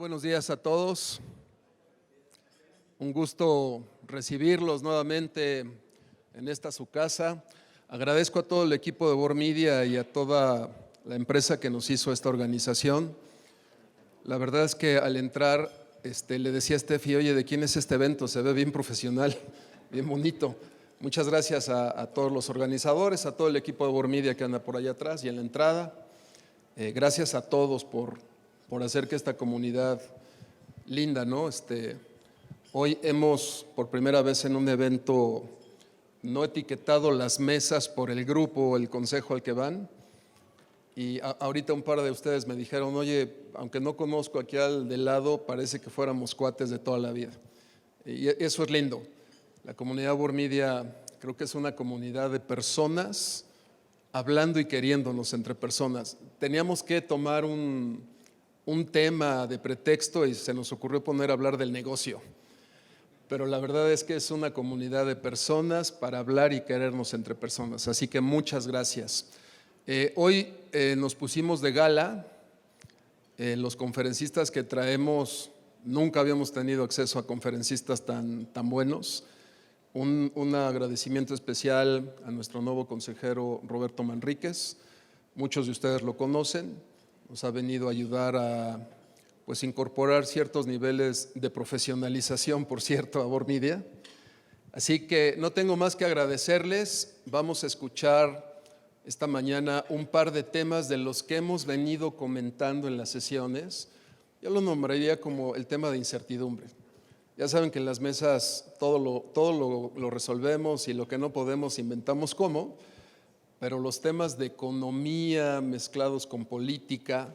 Buenos días a todos. Un gusto recibirlos nuevamente en esta su casa. Agradezco a todo el equipo de VorMedia y a toda la empresa que nos hizo esta organización. La verdad es que al entrar le decía a Steffi, oye, ¿de quién es este evento? Se ve bien profesional, bien bonito. Muchas gracias a todos los organizadores, a todo el equipo de VorMedia que anda por allá atrás y en la entrada. Gracias a todos por hacer que esta comunidad linda, ¿no? Hoy hemos, por primera vez en un evento, no etiquetado las mesas por el grupo o el consejo al que van. Y ahorita un par de ustedes me dijeron, oye, aunque no conozco aquí al de lado, parece que fuéramos cuates de toda la vida. Y eso es lindo. La comunidad VorMedia creo que es una comunidad de personas hablando y queriéndonos entre personas. Teníamos que tomar un tema de pretexto y se nos ocurrió poner a hablar del negocio. Pero la verdad es que es una comunidad de personas para hablar y querernos entre personas. Así que muchas gracias. Hoy nos pusimos de gala. Los conferencistas que traemos, nunca habíamos tenido acceso a conferencistas tan buenos. Un agradecimiento especial a nuestro nuevo consejero Roberto Manríquez. Muchos de ustedes lo conocen. Nos ha venido a ayudar a incorporar ciertos niveles de profesionalización, por cierto, a VorMedia. Así que no tengo más que agradecerles. Vamos a escuchar esta mañana un par de temas de los que hemos venido comentando en las sesiones. Yo lo nombraría como el tema de incertidumbre. Ya saben que en las mesas todo lo resolvemos y lo que no podemos inventamos cómo, pero los temas de economía mezclados con política,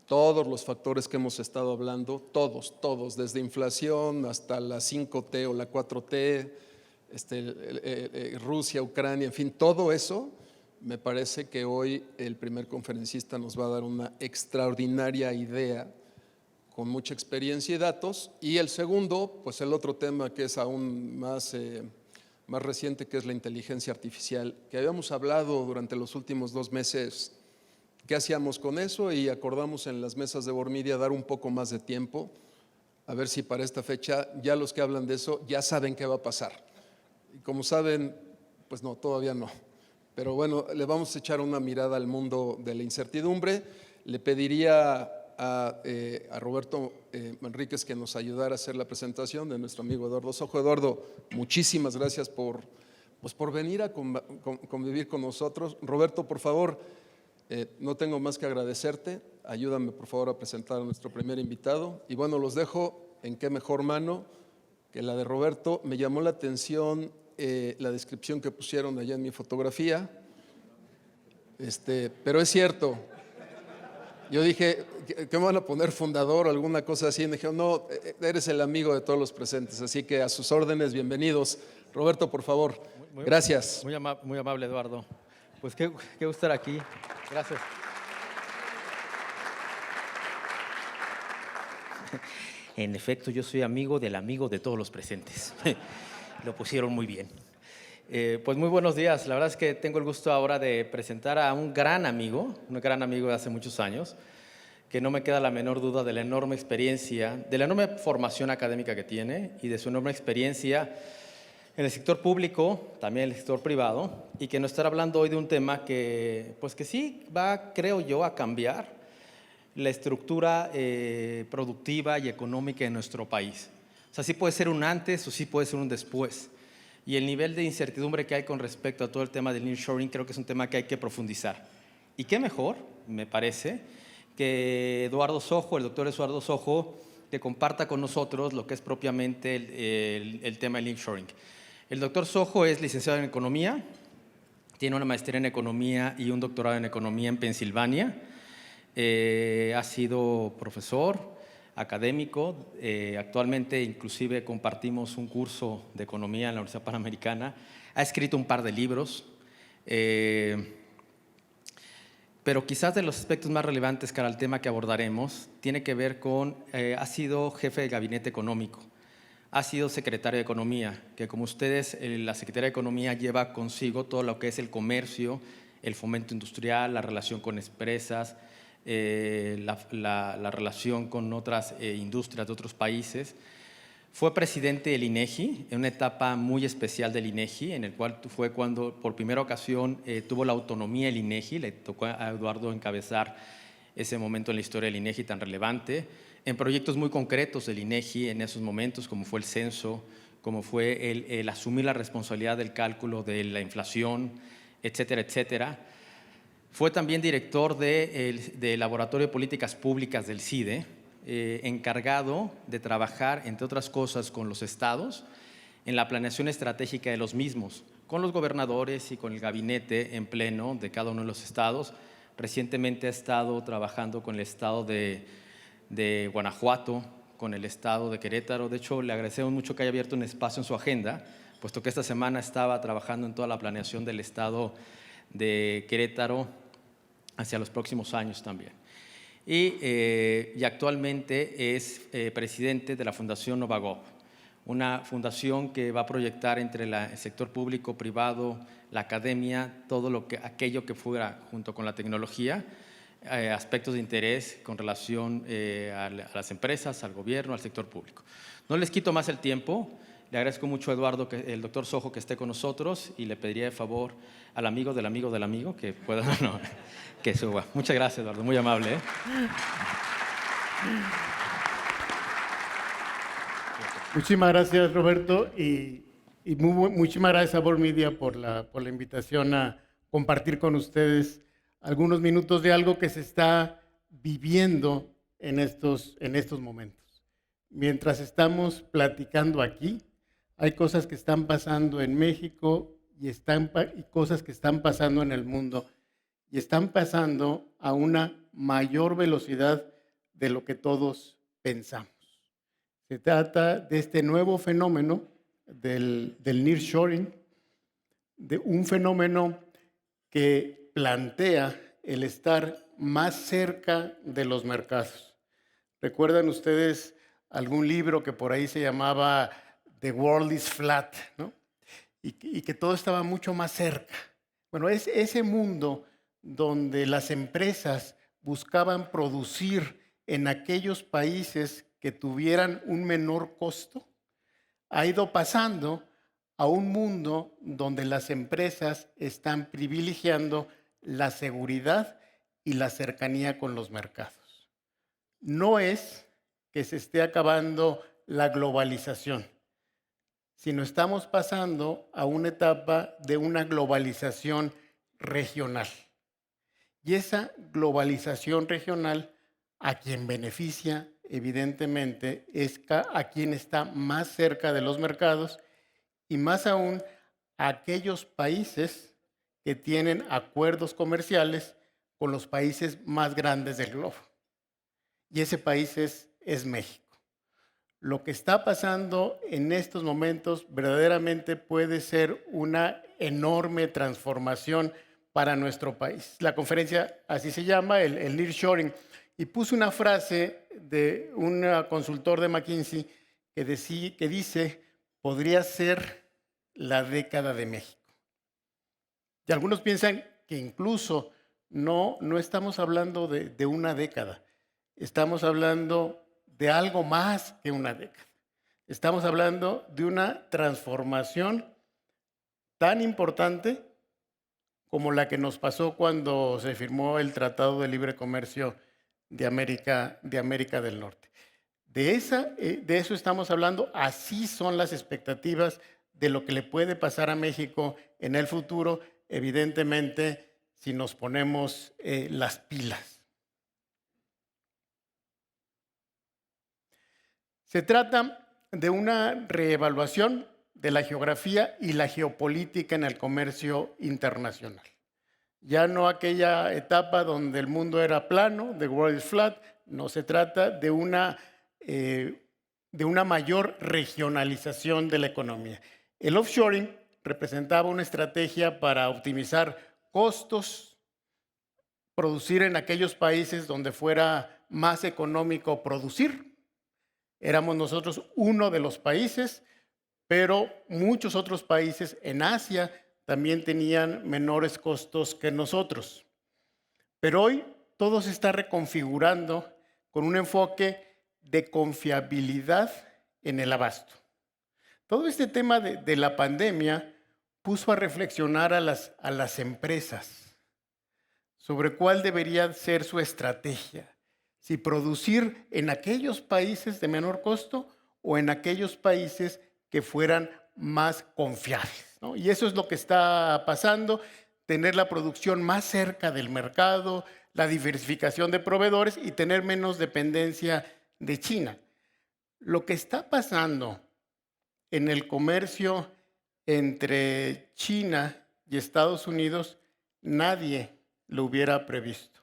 todos los factores que hemos estado hablando, todos, desde inflación hasta la 5T o la 4T, Rusia, Ucrania, en fin, todo eso, me parece que hoy el primer conferencista nos va a dar una extraordinaria idea con mucha experiencia y datos. Y el segundo, pues el otro tema que es aún más reciente, que es la inteligencia artificial, que habíamos hablado durante los últimos 2 meses. ¿Qué hacíamos con eso? Y acordamos en las mesas de VorMedia dar un poco más de tiempo, a ver si para esta fecha ya los que hablan de eso ya saben qué va a pasar. Y como saben, pues no, todavía no. Pero bueno, le vamos a echar una mirada al mundo de la incertidumbre. Le pediría a Roberto Manríquez que nos ayudara a hacer la presentación de nuestro amigo Eduardo Sojo. Eduardo, muchísimas gracias por venir a convivir con nosotros. Roberto, por favor, no tengo más que agradecerte. Ayúdame, por favor, a presentar a nuestro primer invitado. Y bueno, los dejo en qué mejor mano que la de Roberto. Me llamó la atención la descripción que pusieron allá en mi fotografía. Pero es cierto. Yo dije, ¿qué me van a poner, fundador o alguna cosa así? Y me dijeron, no, eres el amigo de todos los presentes. Así que a sus órdenes, bienvenidos. Roberto, por favor. Gracias. Muy amable, Eduardo. Pues qué gusto estar aquí. Gracias. En efecto, yo soy amigo del amigo de todos los presentes. Lo pusieron muy bien. Pues muy buenos días. La verdad es que tengo el gusto ahora de presentar a un gran amigo de hace muchos años, que no me queda la menor duda de la enorme experiencia, de la enorme formación académica que tiene y de su enorme experiencia en el sector público, también en el sector privado, y que nos estará hablando hoy de un tema que sí va, creo yo, a cambiar la estructura productiva y económica de nuestro país. O sea, sí puede ser un antes o sí puede ser un después. Y el nivel de incertidumbre que hay con respecto a todo el tema del nearshoring creo que es un tema que hay que profundizar. Y qué mejor, me parece, que el doctor Eduardo Sojo, que comparta con nosotros lo que es propiamente el tema del nearshoring. El doctor Sojo es licenciado en Economía, tiene una maestría en Economía y un doctorado en Economía en Pensilvania. Ha sido profesor académico, actualmente inclusive compartimos un curso de economía en la Universidad Panamericana, ha escrito un par de libros, pero quizás de los aspectos más relevantes para el tema que abordaremos tiene que ver con, ha sido jefe de gabinete económico, ha sido secretario de Economía, que como ustedes, la Secretaría de Economía lleva consigo todo lo que es el comercio, el fomento industrial, la relación con empresas, la relación con otras industrias de otros países. Fue presidente del INEGI, en una etapa muy especial del INEGI, en el cual fue cuando por primera ocasión tuvo la autonomía el INEGI. Le tocó a Eduardo encabezar ese momento en la historia del INEGI tan relevante, en proyectos muy concretos del INEGI en esos momentos, como fue el censo, como fue el asumir la responsabilidad del cálculo de la inflación, etcétera, etcétera. Fue también director del Laboratorio de Políticas Públicas del CIDE, encargado de trabajar, entre otras cosas, con los estados en la planeación estratégica de los mismos, con los gobernadores y con el gabinete en pleno de cada uno de los estados. Recientemente ha estado trabajando con el estado de Guanajuato, con el estado de Querétaro. De hecho, le agradecemos mucho que haya abierto un espacio en su agenda, puesto que esta semana estaba trabajando en toda la planeación del estado de Querétaro hacia los próximos años también. Y actualmente es presidente de la Fundación Novagov, una fundación que va a proyectar entre el sector público, privado, la academia, aquello que fuera junto con la tecnología, aspectos de interés con relación a las empresas, al gobierno, al sector público. No les quito más el tiempo. Le agradezco mucho a Eduardo, el doctor Sojo, que esté con nosotros, y le pediría de favor al amigo del amigo del amigo que pueda que suba. Muchas gracias, Eduardo, muy amable. Muchísimas gracias, Roberto, y muchísimas gracias a Bor Media por la invitación a compartir con ustedes algunos minutos de algo que se está viviendo en estos momentos. Mientras estamos platicando aquí, hay cosas que están pasando en México y cosas que están pasando en el mundo, y están pasando a una mayor velocidad de lo que todos pensamos. Se trata de este nuevo fenómeno del nearshoring, de un fenómeno que plantea el estar más cerca de los mercados. ¿Recuerdan ustedes algún libro que por ahí se llamaba The World is Flat, ¿no? Y que todo estaba mucho más cerca? Bueno, es ese mundo donde las empresas buscaban producir en aquellos países que tuvieran un menor costo, ha ido pasando a un mundo donde las empresas están privilegiando la seguridad y la cercanía con los mercados. No es que se esté acabando la globalización, sino estamos pasando a una etapa de una globalización regional. Y esa globalización regional, a quien beneficia, evidentemente, es a quien está más cerca de los mercados, y más aún a aquellos países que tienen acuerdos comerciales con los países más grandes del globo. Y ese país es México. Lo que está pasando en estos momentos verdaderamente puede ser una enorme transformación para nuestro país. La conferencia así se llama, el nearshoring. Y puse una frase de un consultor de McKinsey que dice, podría ser la década de México. Y algunos piensan que incluso no estamos hablando de una década, estamos hablando de algo más que una década. Estamos hablando de una transformación tan importante como la que nos pasó cuando se firmó el Tratado de Libre Comercio de América del Norte. De eso estamos hablando. Así son las expectativas de lo que le puede pasar a México en el futuro, evidentemente, si nos ponemos las pilas. Se trata de una reevaluación de la geografía y la geopolítica en el comercio internacional. Ya no aquella etapa donde el mundo era plano, the world is flat, no, se trata de una mayor regionalización de la economía. El offshoring representaba una estrategia para optimizar costos, producir en aquellos países donde fuera más económico producir. Éramos nosotros uno de los países, pero muchos otros países en Asia también tenían menores costos que nosotros. Pero hoy todo se está reconfigurando con un enfoque de confiabilidad en el abasto. Todo este tema de la pandemia puso a reflexionar a las empresas sobre cuál debería ser su estrategia. Si producir en aquellos países de menor costo o en aquellos países que fueran más confiables, ¿no? Y eso es lo que está pasando, tener la producción más cerca del mercado, la diversificación de proveedores y tener menos dependencia de China. Lo que está pasando en el comercio entre China y Estados Unidos, nadie lo hubiera previsto.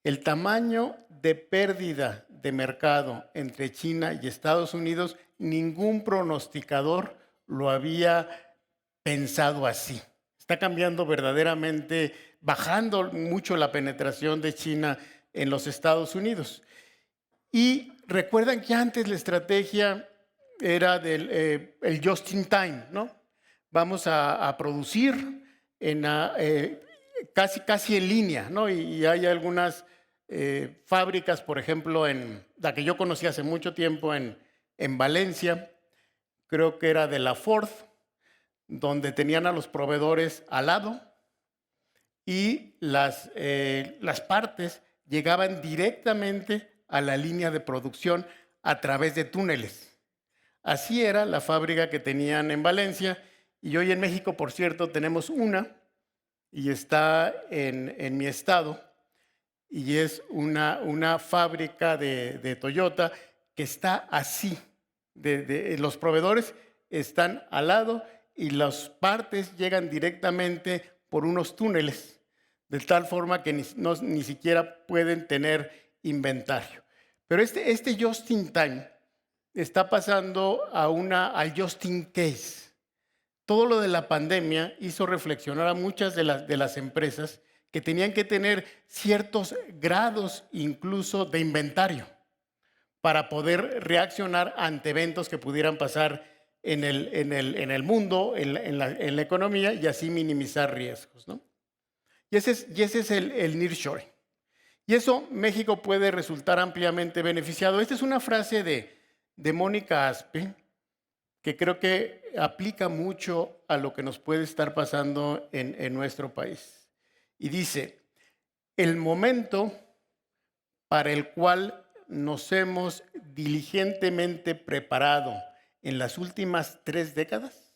El tamaño de pérdida de mercado entre China y Estados Unidos, ningún pronosticador lo había pensado así. Está cambiando verdaderamente, bajando mucho la penetración de China en los Estados Unidos. Y recuerdan que antes la estrategia era el just in time, ¿no? Vamos a producir casi en línea, ¿no? Y hay algunas fábricas, por ejemplo, la que yo conocí hace mucho tiempo en Valencia, creo que era de la Ford, donde tenían a los proveedores al lado y las partes llegaban directamente a la línea de producción a través de túneles. Así era la fábrica que tenían en Valencia, y hoy en México, por cierto, tenemos una, y está en mi estado, y es una fábrica de Toyota que está así. Los proveedores están al lado y las partes llegan directamente por unos túneles, de tal forma que ni siquiera pueden tener inventario. Pero este just in time está pasando al just in case. Todo lo de la pandemia hizo reflexionar a muchas de las empresas que tenían que tener ciertos grados incluso de inventario para poder reaccionar ante eventos que pudieran pasar en el mundo, en la economía, y así minimizar riesgos, ¿no? Y ese es el nearshoring. Y eso México puede resultar ampliamente beneficiado. Esta es una frase de Mónica Aspe que creo que aplica mucho a lo que nos puede estar pasando en nuestro país. Y dice: el momento para el cual nos hemos diligentemente preparado en las últimas 3 décadas,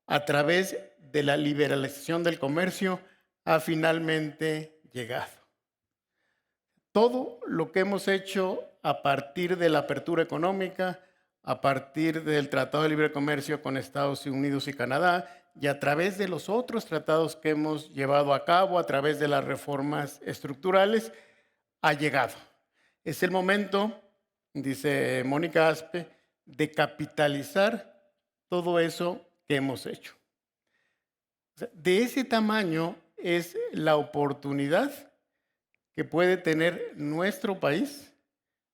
a través de la liberalización del comercio, ha finalmente llegado. Todo lo que hemos hecho a partir de la apertura económica, a partir del Tratado de Libre Comercio con Estados Unidos y Canadá, y a través de los otros tratados que hemos llevado a cabo, a través de las reformas estructurales, ha llegado. Es el momento, dice Mónica Aspe, de capitalizar todo eso que hemos hecho. O sea, de ese tamaño es la oportunidad que puede tener nuestro país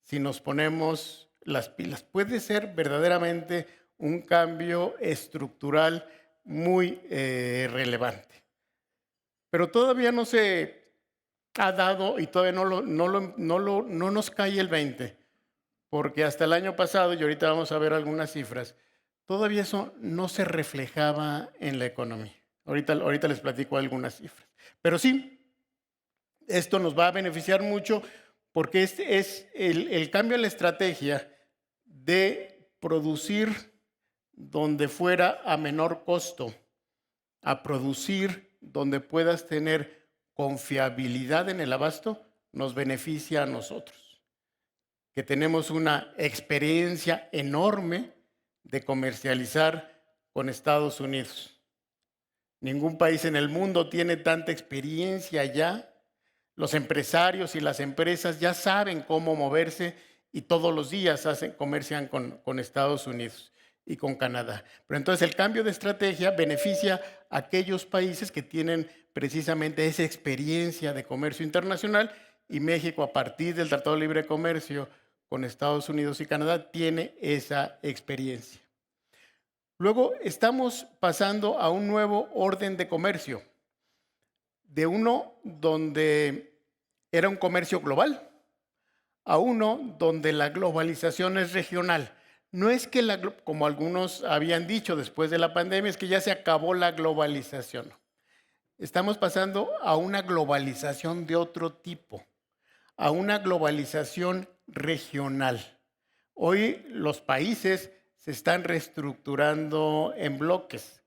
si nos ponemos las pilas. Puede ser verdaderamente un cambio estructural muy relevante. Pero todavía no se ha dado y todavía no nos cae el 20, porque hasta el año pasado, y ahorita vamos a ver algunas cifras, todavía eso no se reflejaba en la economía. Ahorita les platico algunas cifras. Pero sí, esto nos va a beneficiar mucho porque este es el cambio en la estrategia de producir donde fuera a menor costo, a producir donde puedas tener confiabilidad en el abasto, nos beneficia a nosotros, que tenemos una experiencia enorme de comercializar con Estados Unidos. Ningún país en el mundo tiene tanta experiencia ya. Los empresarios y las empresas ya saben cómo moverse y todos los días comercian con Estados Unidos y con Canadá. Pero entonces el cambio de estrategia beneficia a aquellos países que tienen precisamente esa experiencia de comercio internacional, y México, a partir del Tratado de Libre Comercio con Estados Unidos y Canadá, tiene esa experiencia. Luego estamos pasando a un nuevo orden de comercio, de uno donde era un comercio global a uno donde la globalización es regional. No es que, como algunos habían dicho después de la pandemia, es que ya se acabó la globalización. Estamos pasando a una globalización de otro tipo, a una globalización regional. Hoy los países se están reestructurando en bloques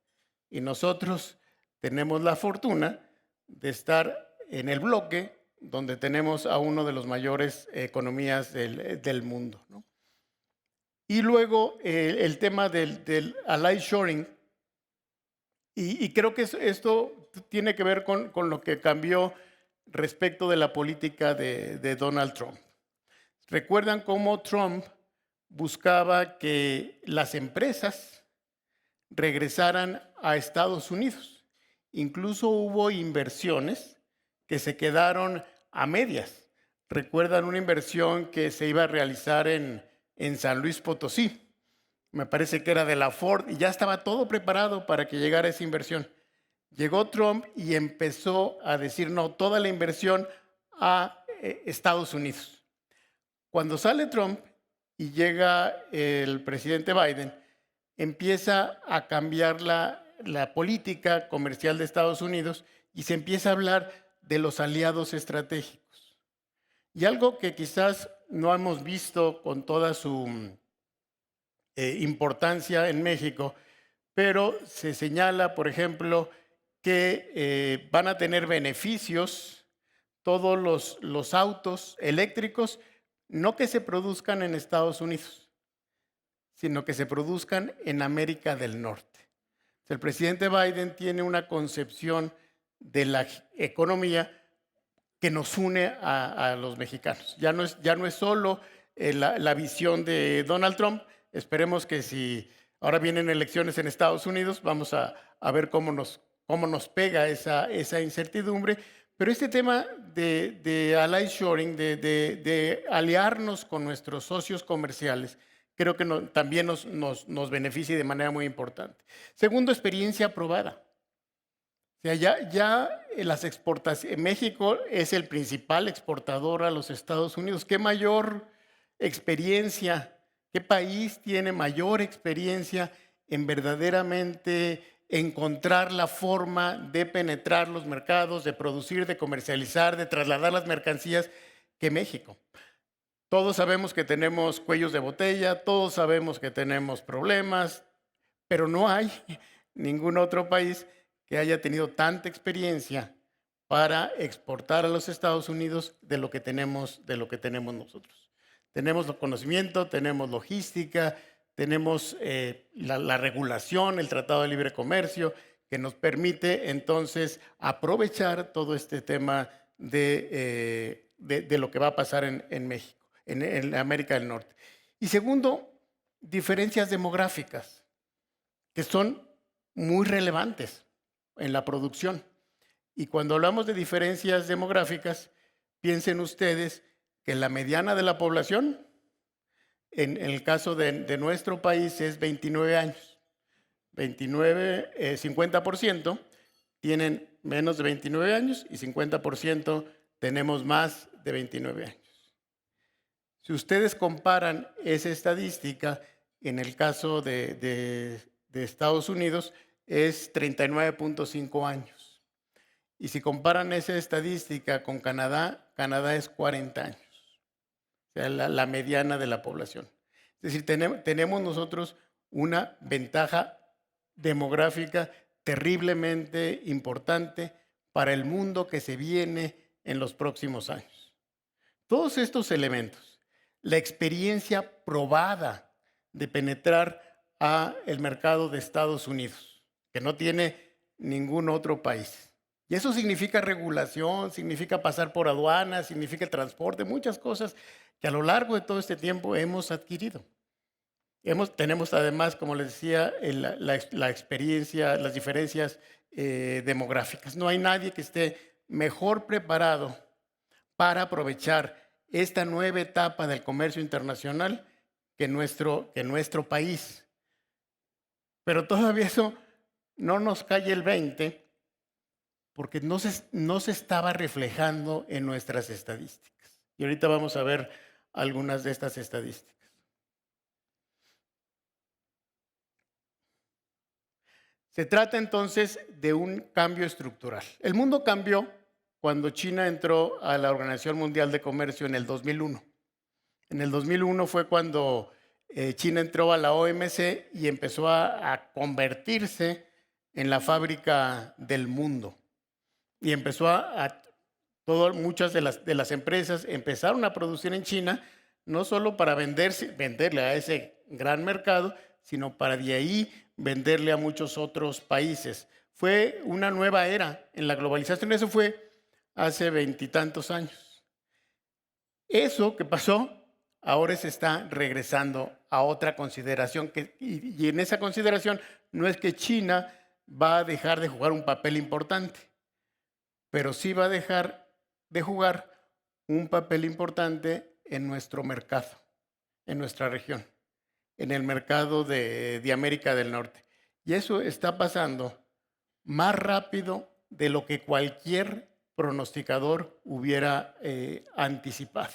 y nosotros tenemos la fortuna de estar en el bloque donde tenemos a uno de los mayores economías del mundo, ¿no? Y luego el tema del ally shoring, y creo que esto tiene que ver con lo que cambió respecto de la política de Donald Trump. ¿Recuerdan cómo Trump buscaba que las empresas regresaran a Estados Unidos? Incluso hubo inversiones que se quedaron a medias. ¿Recuerdan una inversión que se iba a realizar en San Luis Potosí? Me parece que era de la Ford y ya estaba todo preparado para que llegara esa inversión. Llegó Trump y empezó a decir no, toda la inversión a Estados Unidos. Cuando sale Trump y llega el presidente Biden, empieza a cambiar la política comercial de Estados Unidos y se empieza a hablar de los aliados estratégicos. Y algo que quizás no hemos visto con toda su importancia en México, pero se señala, por ejemplo, que van a tener beneficios todos los autos eléctricos, no que se produzcan en Estados Unidos, sino que se produzcan en América del Norte. El presidente Biden tiene una concepción de la economía que nos une a los mexicanos. Ya no es solo la visión de Donald Trump. Esperemos que si ahora vienen elecciones en Estados Unidos, vamos a ver cómo nos pega esa incertidumbre. Pero este tema de ally shoring, de aliarnos con nuestros socios comerciales, creo que también nos beneficia de manera muy importante. Segundo, experiencia probada. O sea, ya las exportaciones, México es el principal exportador a los Estados Unidos. ¿Qué mayor experiencia? ¿Qué país tiene mayor experiencia en verdaderamente encontrar la forma de penetrar los mercados, de producir, de comercializar, de trasladar las mercancías que México? Todos sabemos que tenemos cuellos de botella, todos sabemos que tenemos problemas, pero no hay ningún otro país que haya tenido tanta experiencia para exportar a los Estados Unidos de lo que tenemos nosotros. Tenemos conocimiento, tenemos logística, tenemos la regulación, el Tratado de Libre Comercio, que nos permite entonces aprovechar todo este tema de lo que va a pasar en México, en América del Norte. Y segundo, diferencias demográficas, que son muy relevantes en la producción. Y cuando hablamos de diferencias demográficas, piensen ustedes que la mediana de la población, en el caso de nuestro país, es 29 años. 50% tienen menos de 29 años y 50% tenemos más de 29 años. Si ustedes comparan esa estadística, en el caso de Estados Unidos, es 39.5 años. Y si comparan esa estadística con Canadá, Canadá es 40 años. O sea, la mediana de la población. Es decir, tenemos nosotros una ventaja demográfica terriblemente importante para el mundo que se viene en los próximos años. Todos estos elementos, la experiencia probada de penetrar a el mercado de Estados Unidos, que no tiene ningún otro país. Y eso significa regulación, significa pasar por aduanas, significa transporte, muchas cosas que a lo largo de todo este tiempo hemos adquirido. Tenemos además, como les decía, la experiencia, las diferencias demográficas. No hay nadie que esté mejor preparado para aprovechar esta nueva etapa del comercio internacional que nuestro país. Pero todavía eso no nos cae el 20 porque no se estaba reflejando en nuestras estadísticas. Y ahorita vamos a ver algunas de estas estadísticas. Se trata entonces de un cambio estructural. El mundo cambió cuando China entró a la Organización Mundial de Comercio en el 2001. En el 2001 fue cuando China entró a la OMC y empezó a convertirse en la fábrica del mundo. Y empezó muchas de las empresas empezaron a producir en China, no solo para venderle a ese gran mercado, sino para de ahí venderle a muchos otros países. Fue una nueva era en la globalización. Eso fue hace 20 y tantos años. Eso que pasó ahora se está regresando a otra consideración y en esa consideración no es que China va a dejar de jugar un papel importante, pero sí va a dejar de jugar un papel importante en nuestro mercado, en nuestra región, en el mercado de América del Norte. Y eso está pasando más rápido de lo que cualquier pronosticador hubiera anticipado.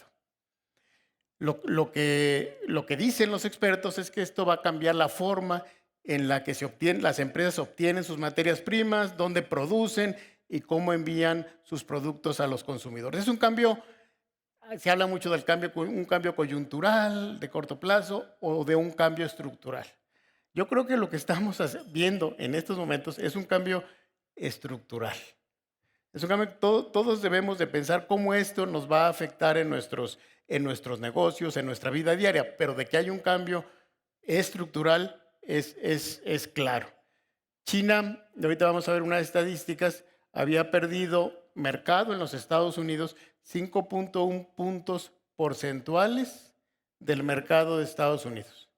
Lo que dicen los expertos es que esto va a cambiar la forma en la que las empresas obtienen sus materias primas, dónde producen y cómo envían sus productos a los consumidores. Es un cambio, se habla mucho del cambio, un cambio coyuntural de corto plazo o de un cambio estructural. Yo creo que lo que estamos viendo en estos momentos es un cambio estructural. Es un cambio, todos debemos de pensar cómo esto nos va a afectar en nuestros negocios, en nuestra vida diaria, pero de que hay un cambio estructural es claro. China, ahorita vamos a ver unas estadísticas, había perdido mercado en los Estados Unidos 5.1 puntos porcentuales del mercado de Estados Unidos.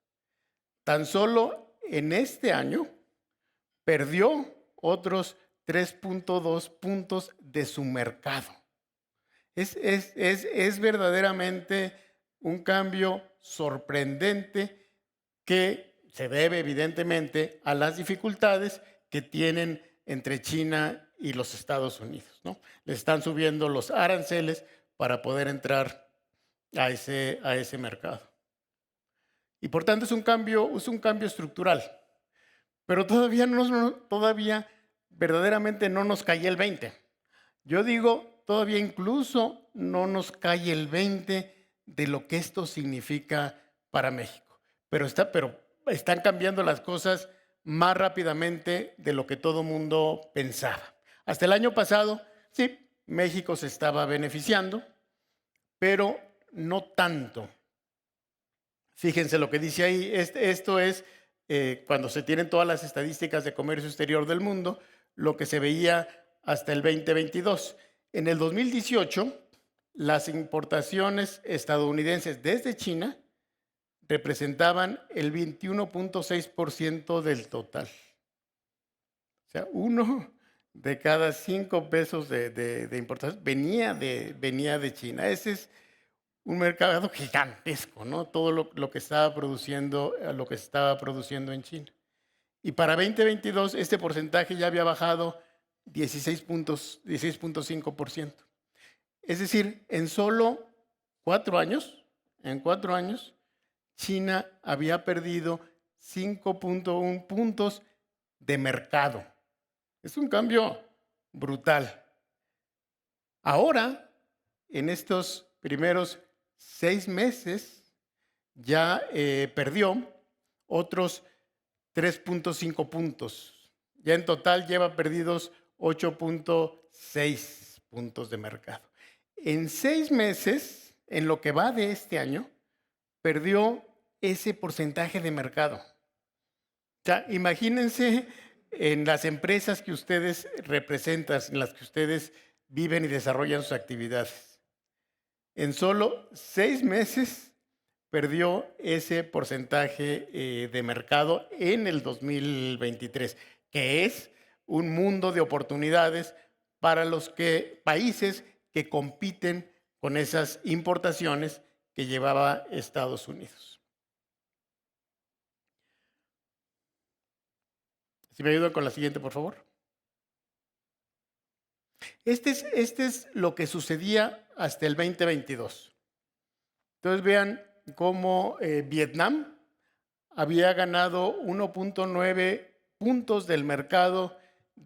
Tan solo en este año perdió otros 3.2 puntos de su mercado. Es verdaderamente un cambio sorprendente que se debe evidentemente a las dificultades que tienen entre China y los Estados Unidos, ¿no? Le están subiendo los aranceles para poder entrar a ese mercado. Y por tanto es un cambio estructural. Pero todavía verdaderamente no nos cae el 20. Yo digo, todavía incluso no nos cae el 20 de lo que esto significa para México. Pero están cambiando las cosas más rápidamente de lo que todo mundo pensaba. Hasta el año pasado, sí, México se estaba beneficiando, pero no tanto. Fíjense lo que dice ahí, esto es cuando se tienen todas las estadísticas de comercio exterior del mundo, lo que se veía hasta el 2022. En el 2018, las importaciones estadounidenses desde China representaban el 21.6% del total. O sea, 1 de cada 5 pesos de importación venía de China. Ese es un mercado gigantesco, ¿no? Todo lo que estaba produciendo en China. Y para 2022 este porcentaje ya había bajado 16.5%. Es decir, en solo 4 años, China había perdido 5.1 puntos de mercado. Es un cambio brutal. Ahora, en estos primeros 6 meses, ya perdió otros 3.5 puntos. Ya en total lleva perdidos 8.6 puntos de mercado. En 6 meses, en lo que va de este año, perdió ese porcentaje de mercado. O sea, imagínense en las empresas que ustedes representan, en las que ustedes viven y desarrollan sus actividades. En solo 6 meses perdió ese porcentaje de mercado en el 2023, que es un mundo de oportunidades para los países que compiten con esas importaciones que llevaba Estados Unidos. Si me ayudan con la siguiente, por favor. Este es lo que sucedía hasta el 2022. Entonces vean cómo Vietnam había ganado 1.9 puntos del mercado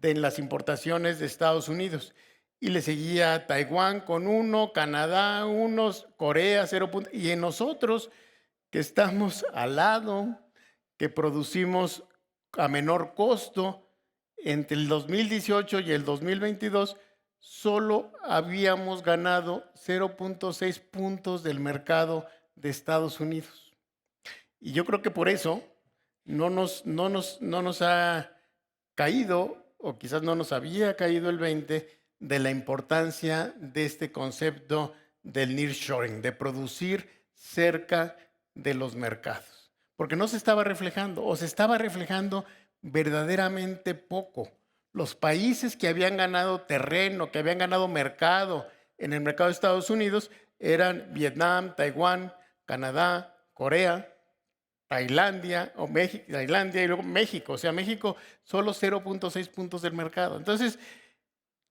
en las importaciones de Estados Unidos. Y le seguía Taiwán con 1, Canadá 1, Corea 0 puntos. Y en nosotros, que estamos al lado, que producimos a menor costo, entre el 2018 y el 2022, solo habíamos ganado 0.6 puntos del mercado de Estados Unidos. Y yo creo que por eso no nos ha caído, o quizás no nos había caído el 20, de la importancia de este concepto del nearshoring, de producir cerca de los mercados. Porque no se estaba reflejando, o se estaba reflejando verdaderamente poco. Los países que habían ganado terreno, que habían ganado mercado en el mercado de Estados Unidos eran Vietnam, Taiwán, Canadá, Corea, Tailandia y luego México. O sea, México solo 0.6 puntos del mercado. Entonces,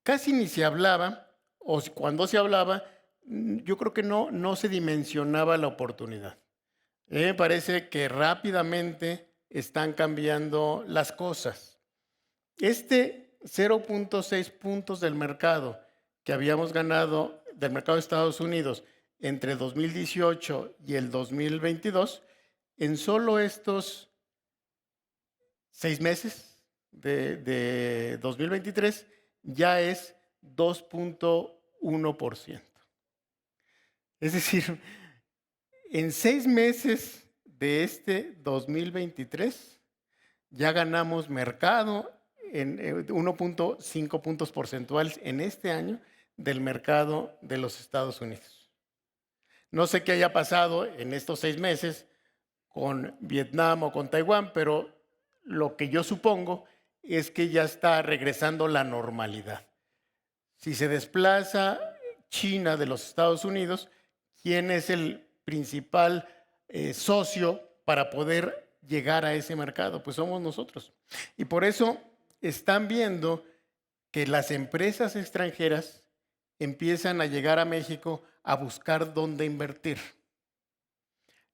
casi ni se hablaba, o cuando se hablaba, yo creo que no se dimensionaba la oportunidad. Me parece que rápidamente están cambiando las cosas. Este 0.6 puntos del mercado que habíamos ganado del mercado de Estados Unidos entre el 2018 y el 2022, en solo estos 6 meses de 2023, ya es 2.1%. Es decir, en 6 meses de este 2023 ya ganamos mercado en 1.5 puntos porcentuales en este año del mercado de los Estados Unidos. No sé qué haya pasado en estos 6 meses con Vietnam o con Taiwán, pero lo que yo supongo es que ya está regresando la normalidad. Si se desplaza China de los Estados Unidos, ¿quién es el principal socio para poder llegar a ese mercado? Pues somos nosotros. Y por eso están viendo que las empresas extranjeras empiezan a llegar a México a buscar dónde invertir.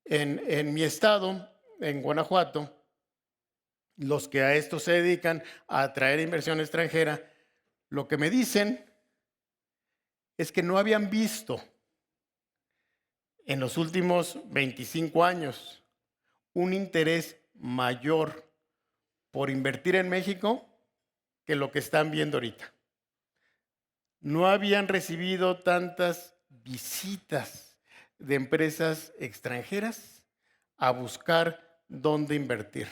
En mi estado, en Guanajuato, los que a esto se dedican a atraer inversión extranjera, lo que me dicen es que no habían visto en los últimos 25 años un interés mayor por invertir en México que lo que están viendo ahorita. No habían recibido tantas visitas de empresas extranjeras a buscar dónde invertir.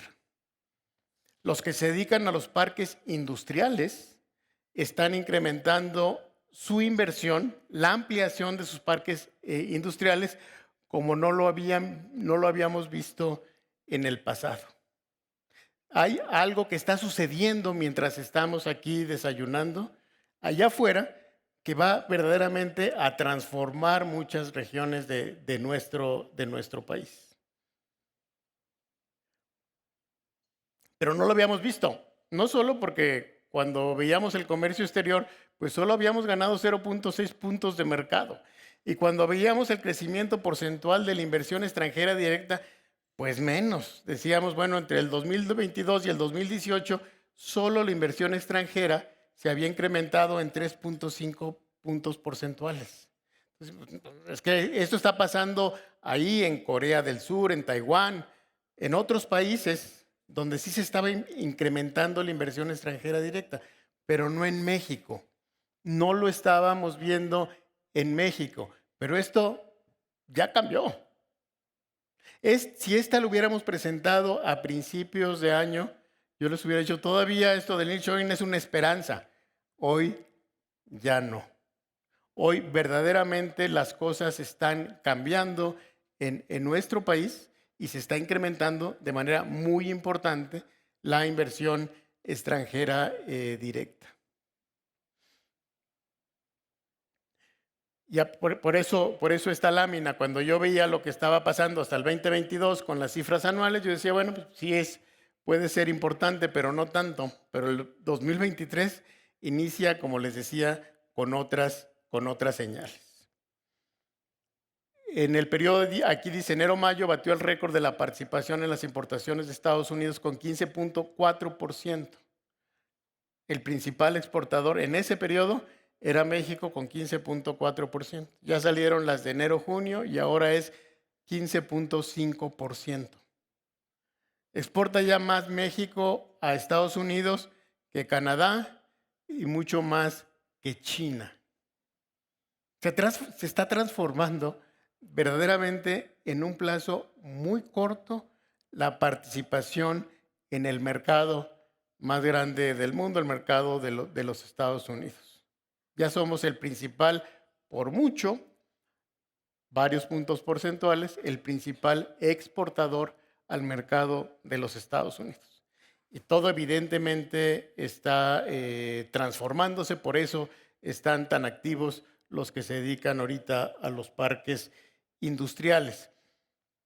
Los que se dedican a los parques industriales están incrementando su inversión, la ampliación de sus parques industriales, como no lo habíamos visto en el pasado. Hay algo que está sucediendo mientras estamos aquí desayunando allá afuera que va verdaderamente a transformar muchas regiones de nuestro país. Pero no lo habíamos visto, no solo porque cuando veíamos el comercio exterior, pues solo habíamos ganado 0.6 puntos de mercado. Y cuando veíamos el crecimiento porcentual de la inversión extranjera directa, pues menos. Decíamos, bueno, entre el 2022 y el 2018, solo la inversión extranjera se había incrementado en 3.5 puntos porcentuales. Entonces, es que esto está pasando ahí en Corea del Sur, en Taiwán, en otros países donde sí se estaba incrementando la inversión extranjera directa, pero no en México. No lo estábamos viendo en México, pero esto ya cambió. Si esta lo hubiéramos presentado a principios de año, yo les hubiera dicho, todavía esto del nearshoring es una esperanza. Hoy ya no. Hoy verdaderamente las cosas están cambiando en nuestro país y se está incrementando de manera muy importante la inversión extranjera directa. Ya por eso esta lámina, cuando yo veía lo que estaba pasando hasta el 2022 con las cifras anuales, yo decía, bueno, pues sí puede ser importante, pero no tanto. Pero el 2023 inicia, como les decía, con otras señales. En el periodo, aquí dice enero-mayo, batió el récord de la participación en las importaciones de Estados Unidos con 15.4%. El principal exportador en ese periodo era México con 15.4%. Ya salieron las de enero-junio y ahora es 15.5%. Exporta ya más México a Estados Unidos que Canadá y mucho más que China. Se está transformando verdaderamente en un plazo muy corto la participación en el mercado más grande del mundo, el mercado de los Estados Unidos. Ya somos el principal, por mucho, varios puntos porcentuales, el principal exportador al mercado de los Estados Unidos. Y todo evidentemente está transformándose, por eso están tan activos los que se dedican ahorita a los parques industriales.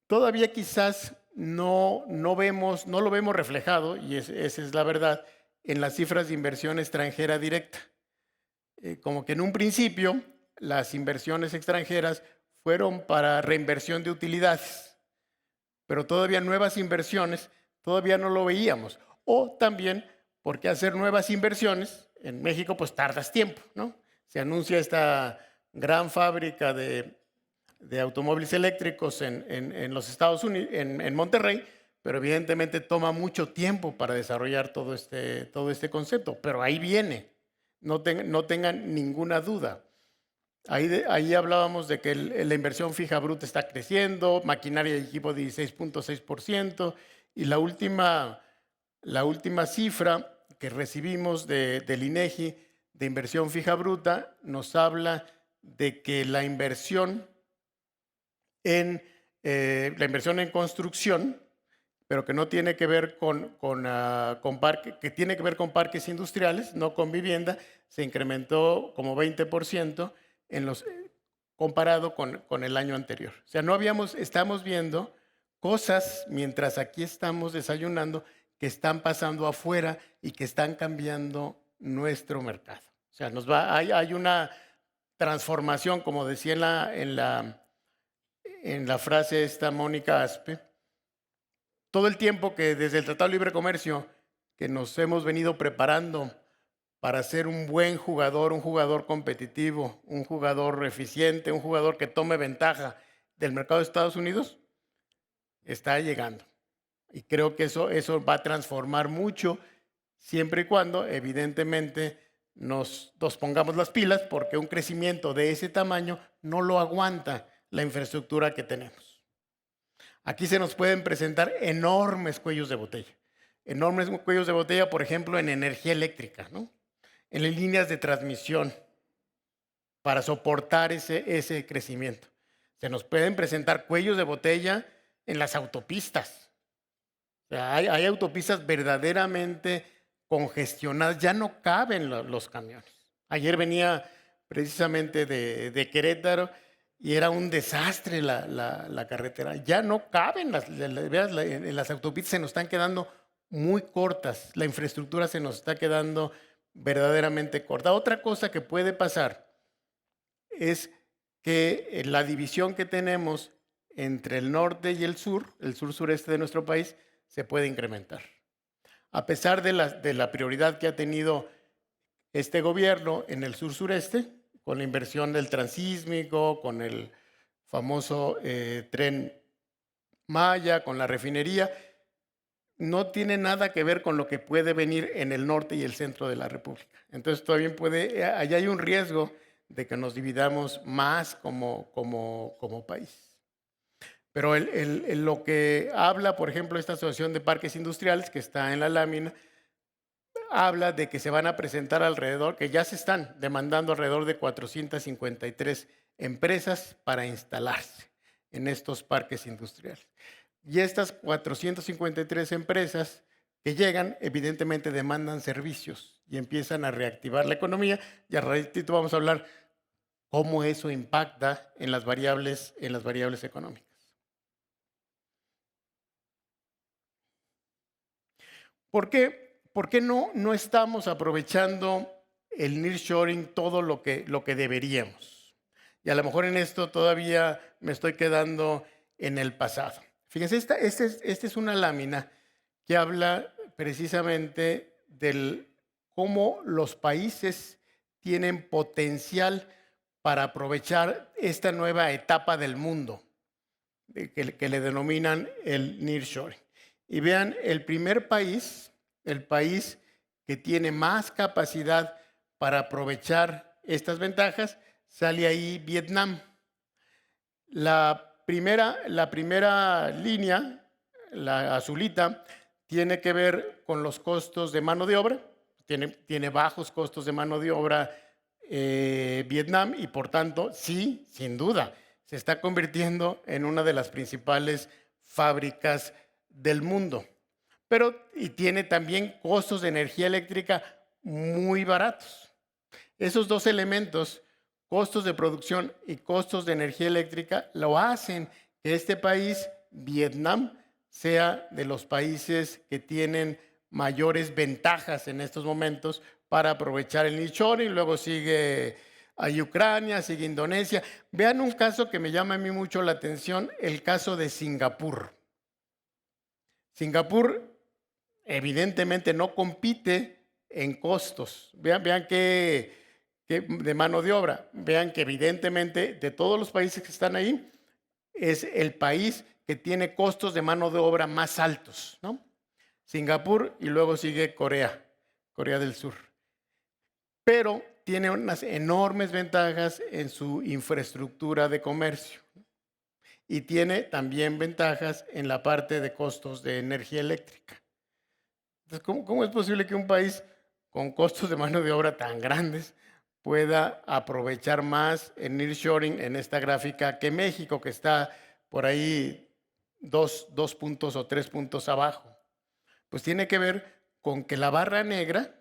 Todavía quizás no lo vemos reflejado, y esa es la verdad, en las cifras de inversión extranjera directa. Como que en un principio las inversiones extranjeras fueron para reinversión de utilidades, pero todavía nuevas inversiones todavía no lo veíamos. O también porque hacer nuevas inversiones en México pues tardas tiempo, ¿no? Se anuncia esta gran fábrica de automóviles eléctricos en los Estados Unidos, en Monterrey, pero evidentemente toma mucho tiempo para desarrollar todo este concepto. Pero ahí viene, no tengan ninguna duda. Ahí hablábamos de que la inversión fija bruta está creciendo, maquinaria y equipo 16.6%, y la última cifra que recibimos del INEGI de inversión fija bruta nos habla de que la inversión en construcción, pero que no tiene que ver con que tiene que ver con parques industriales, no con vivienda, se incrementó como 20% comparado con el año anterior. O sea, estamos viendo cosas mientras aquí estamos desayunando que están pasando afuera y que están cambiando nuestro mercado. O sea, hay una transformación, como decía en la frase esta Mónica Aspe, todo el tiempo que desde el Tratado de Libre Comercio que nos hemos venido preparando para ser un buen jugador, un jugador competitivo, un jugador eficiente, un jugador que tome ventaja del mercado de Estados Unidos, está llegando. Y creo que eso va a transformar mucho, siempre y cuando, evidentemente, nos pongamos las pilas, porque un crecimiento de ese tamaño no lo aguanta la infraestructura que tenemos. Aquí se nos pueden presentar enormes cuellos de botella. Enormes cuellos de botella, por ejemplo, en energía eléctrica, ¿no? En las líneas de transmisión, para soportar ese crecimiento. Se nos pueden presentar cuellos de botella en las autopistas. O sea, hay autopistas verdaderamente congestionadas, ya no caben los camiones. Ayer venía precisamente de Querétaro y era un desastre la carretera. Ya no caben, en las autopistas se nos están quedando muy cortas, la infraestructura se nos está quedando verdaderamente corta. Otra cosa que puede pasar es que la división que tenemos entre el norte y el sur-sureste de nuestro país, se puede incrementar. A pesar de la prioridad que ha tenido este gobierno en el sur-sureste, con la inversión del transísmico, con el famoso tren Maya, con la refinería, no tiene nada que ver con lo que puede venir en el norte y el centro de la República. Entonces todavía allá hay un riesgo de que nos dividamos más como país. Pero lo que habla, por ejemplo, esta asociación de parques industriales que está en la lámina, habla de que se van a presentar que ya se están demandando alrededor de 453 empresas para instalarse en estos parques industriales. Y estas 453 empresas que llegan, evidentemente demandan servicios y empiezan a reactivar la economía. Y a ratito vamos a hablar cómo eso impacta en las variables económicas. ¿Por qué no estamos aprovechando el nearshoring todo lo que deberíamos. Y a lo mejor en esto todavía me estoy quedando en el pasado. Fíjense, esta es una lámina que habla precisamente del cómo los países tienen potencial para aprovechar esta nueva etapa del mundo, que le denominan el nearshoring. Y vean, el primer país, el país que tiene más capacidad para aprovechar estas ventajas, sale ahí Vietnam. La primera línea, la azulita, tiene que ver con los costos de mano de obra. Tiene bajos costos de mano de obra Vietnam y por tanto, sí, sin duda, se está convirtiendo en una de las principales fábricas del mundo. Y tiene también costos de energía eléctrica muy baratos. Esos dos elementos, costos de producción y costos de energía eléctrica, lo hacen que este país, Vietnam, sea de los países que tienen mayores ventajas en estos momentos para aprovechar el nearshoring. Luego sigue a Ucrania, sigue Indonesia. Vean un caso que me llama a mí mucho la atención, el caso de Singapur. Singapur evidentemente no compite en costos. Vean que de mano de obra. Vean que evidentemente de todos los países que están ahí, es el país que tiene costos de mano de obra más altos, ¿no? Singapur y luego sigue Corea del Sur. Pero tiene unas enormes ventajas en su infraestructura de comercio y tiene también ventajas en la parte de costos de energía eléctrica. Entonces, ¿cómo es posible que un país con costos de mano de obra tan grandes pueda aprovechar más el nearshoring en esta gráfica que México, que está por ahí 2 puntos o 3 puntos abajo? Pues tiene que ver con que la barra negra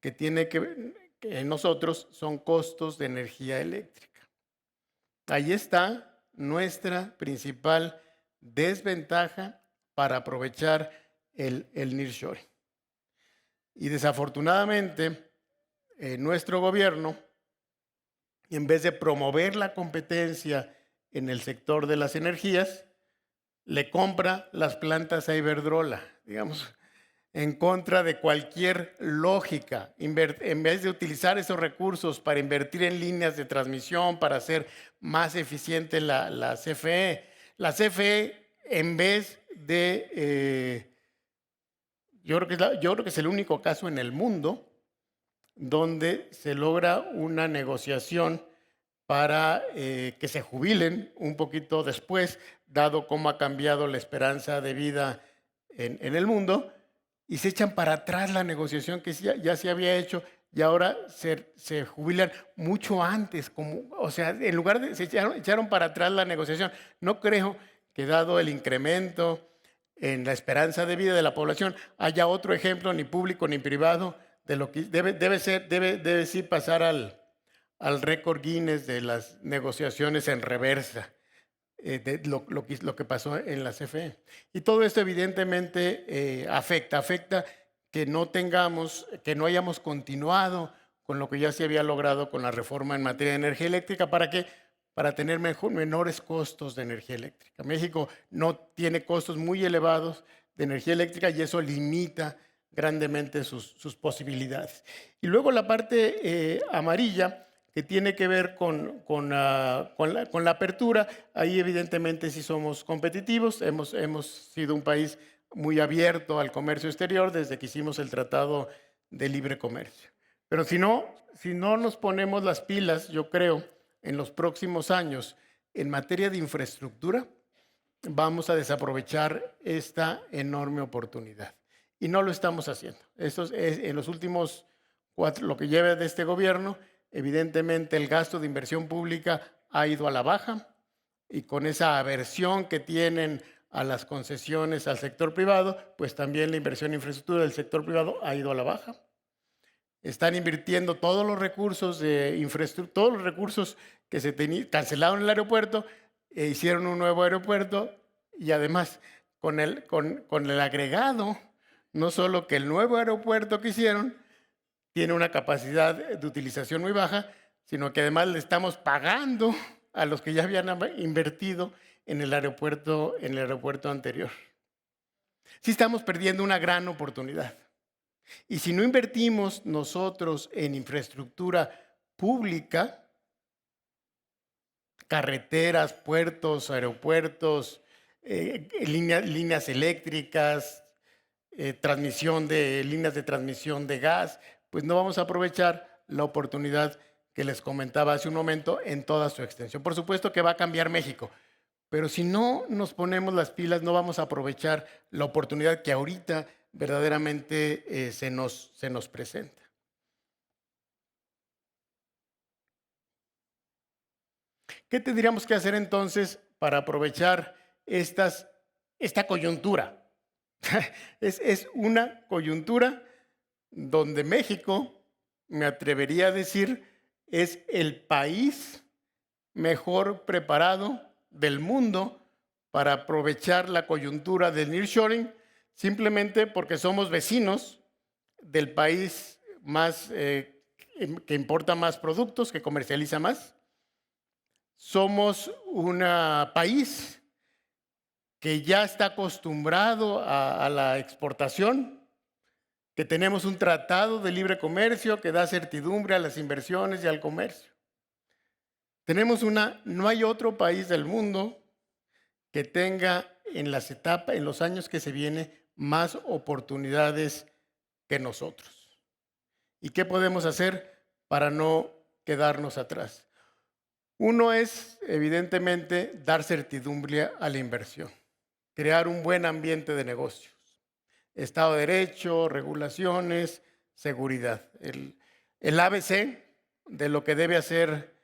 que en nosotros son costos de energía eléctrica. Ahí está nuestra principal desventaja para aprovechar el nearshoring. Y desafortunadamente, nuestro gobierno, en vez de promover la competencia en el sector de las energías, le compra las plantas a Iberdrola, digamos, en contra de cualquier lógica. En vez de utilizar esos recursos para invertir en líneas de transmisión, para hacer más eficiente la CFE, en vez de... yo creo que es el único caso en el mundo donde se logra una negociación para que se jubilen un poquito después, dado cómo ha cambiado la esperanza de vida en el mundo, y se echan para atrás la negociación que ya se había hecho y ahora se jubilan mucho antes. O sea, en lugar de... se echaron para atrás la negociación. No creo que, dado el incremento en la esperanza de vida de la población, haya otro ejemplo, ni público ni privado, de lo que debe sí pasar al récord Guinness de las negociaciones en reversa, de lo que pasó en la CFE. Y todo esto evidentemente afecta que no hayamos continuado con lo que ya se había logrado con la reforma en materia de energía eléctrica. ¿Para qué? Para tener menores costos de energía eléctrica. México no tiene costos muy elevados de energía eléctrica y eso limita grandemente sus posibilidades. Y luego la parte amarilla, que tiene que ver con la apertura. Ahí evidentemente sí somos competitivos. Hemos sido un país muy abierto al comercio exterior desde que hicimos el Tratado de Libre Comercio. Pero si no nos ponemos las pilas, yo creo, en los próximos años en materia de infraestructura, vamos a desaprovechar esta enorme oportunidad. Y no lo estamos haciendo. Esto es en los últimos lo que lleva de este gobierno, evidentemente el gasto de inversión pública ha ido a la baja, y con esa aversión que tienen a las concesiones al sector privado, pues también la inversión en infraestructura del sector privado ha ido a la baja. Están invirtiendo todos los recursos de infraestructura, todos los recursos que cancelaron el aeropuerto, hicieron un nuevo aeropuerto, y además con el agregado, no solo que el nuevo aeropuerto que hicieron tiene una capacidad de utilización muy baja, sino que además le estamos pagando a los que ya habían invertido en el aeropuerto anterior. Sí estamos perdiendo una gran oportunidad. Y si no invertimos nosotros en infraestructura pública, carreteras, puertos, aeropuertos, líneas eléctricas, líneas de transmisión de gas, pues no vamos a aprovechar la oportunidad que les comentaba hace un momento en toda su extensión. Por supuesto que va a cambiar México, pero si no nos ponemos las pilas, no vamos a aprovechar la oportunidad que ahorita verdaderamente se nos presenta. ¿Qué tendríamos que hacer entonces para aprovechar esta coyuntura? Es una coyuntura donde México, me atrevería a decir, es el país mejor preparado del mundo para aprovechar la coyuntura del nearshoring, simplemente porque somos vecinos del país que importa más productos, que comercializa más. Somos un país que ya está acostumbrado a la exportación, que tenemos un tratado de libre comercio que da certidumbre a las inversiones y al comercio. No hay otro país del mundo que tenga en los años que se vienen, más oportunidades que nosotros. ¿Y qué podemos hacer para no quedarnos atrás? Uno es, evidentemente, dar certidumbre a la inversión, crear un buen ambiente de negocios, Estado de Derecho, regulaciones, seguridad. El ABC de lo que debe hacer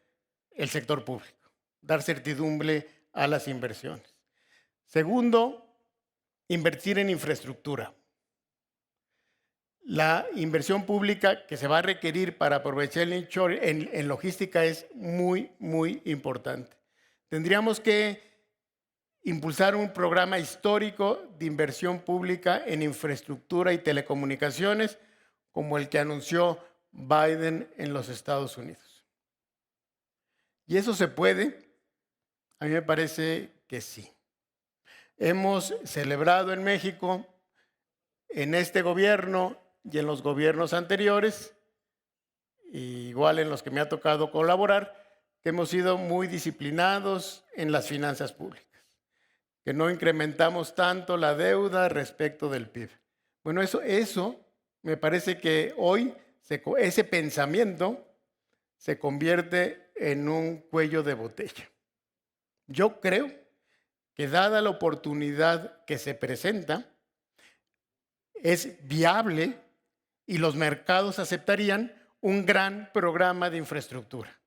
el sector público, dar certidumbre a las inversiones. Segundo, invertir en infraestructura. La inversión pública que se va a requerir para aprovechar el nearshoring en logística es muy, muy importante. Tendríamos que impulsar un programa histórico de inversión pública en infraestructura y telecomunicaciones, como el que anunció Biden en los Estados Unidos. ¿Y eso se puede? A mí me parece que sí. Hemos celebrado en México, en este gobierno y en los gobiernos anteriores, igual en los que me ha tocado colaborar, que hemos sido muy disciplinados en las finanzas públicas, que no incrementamos tanto la deuda respecto del PIB. Bueno, eso me parece que hoy ese pensamiento se convierte en un cuello de botella. Yo creo que dada la oportunidad que se presenta, es viable y los mercados aceptarían un gran programa de infraestructura.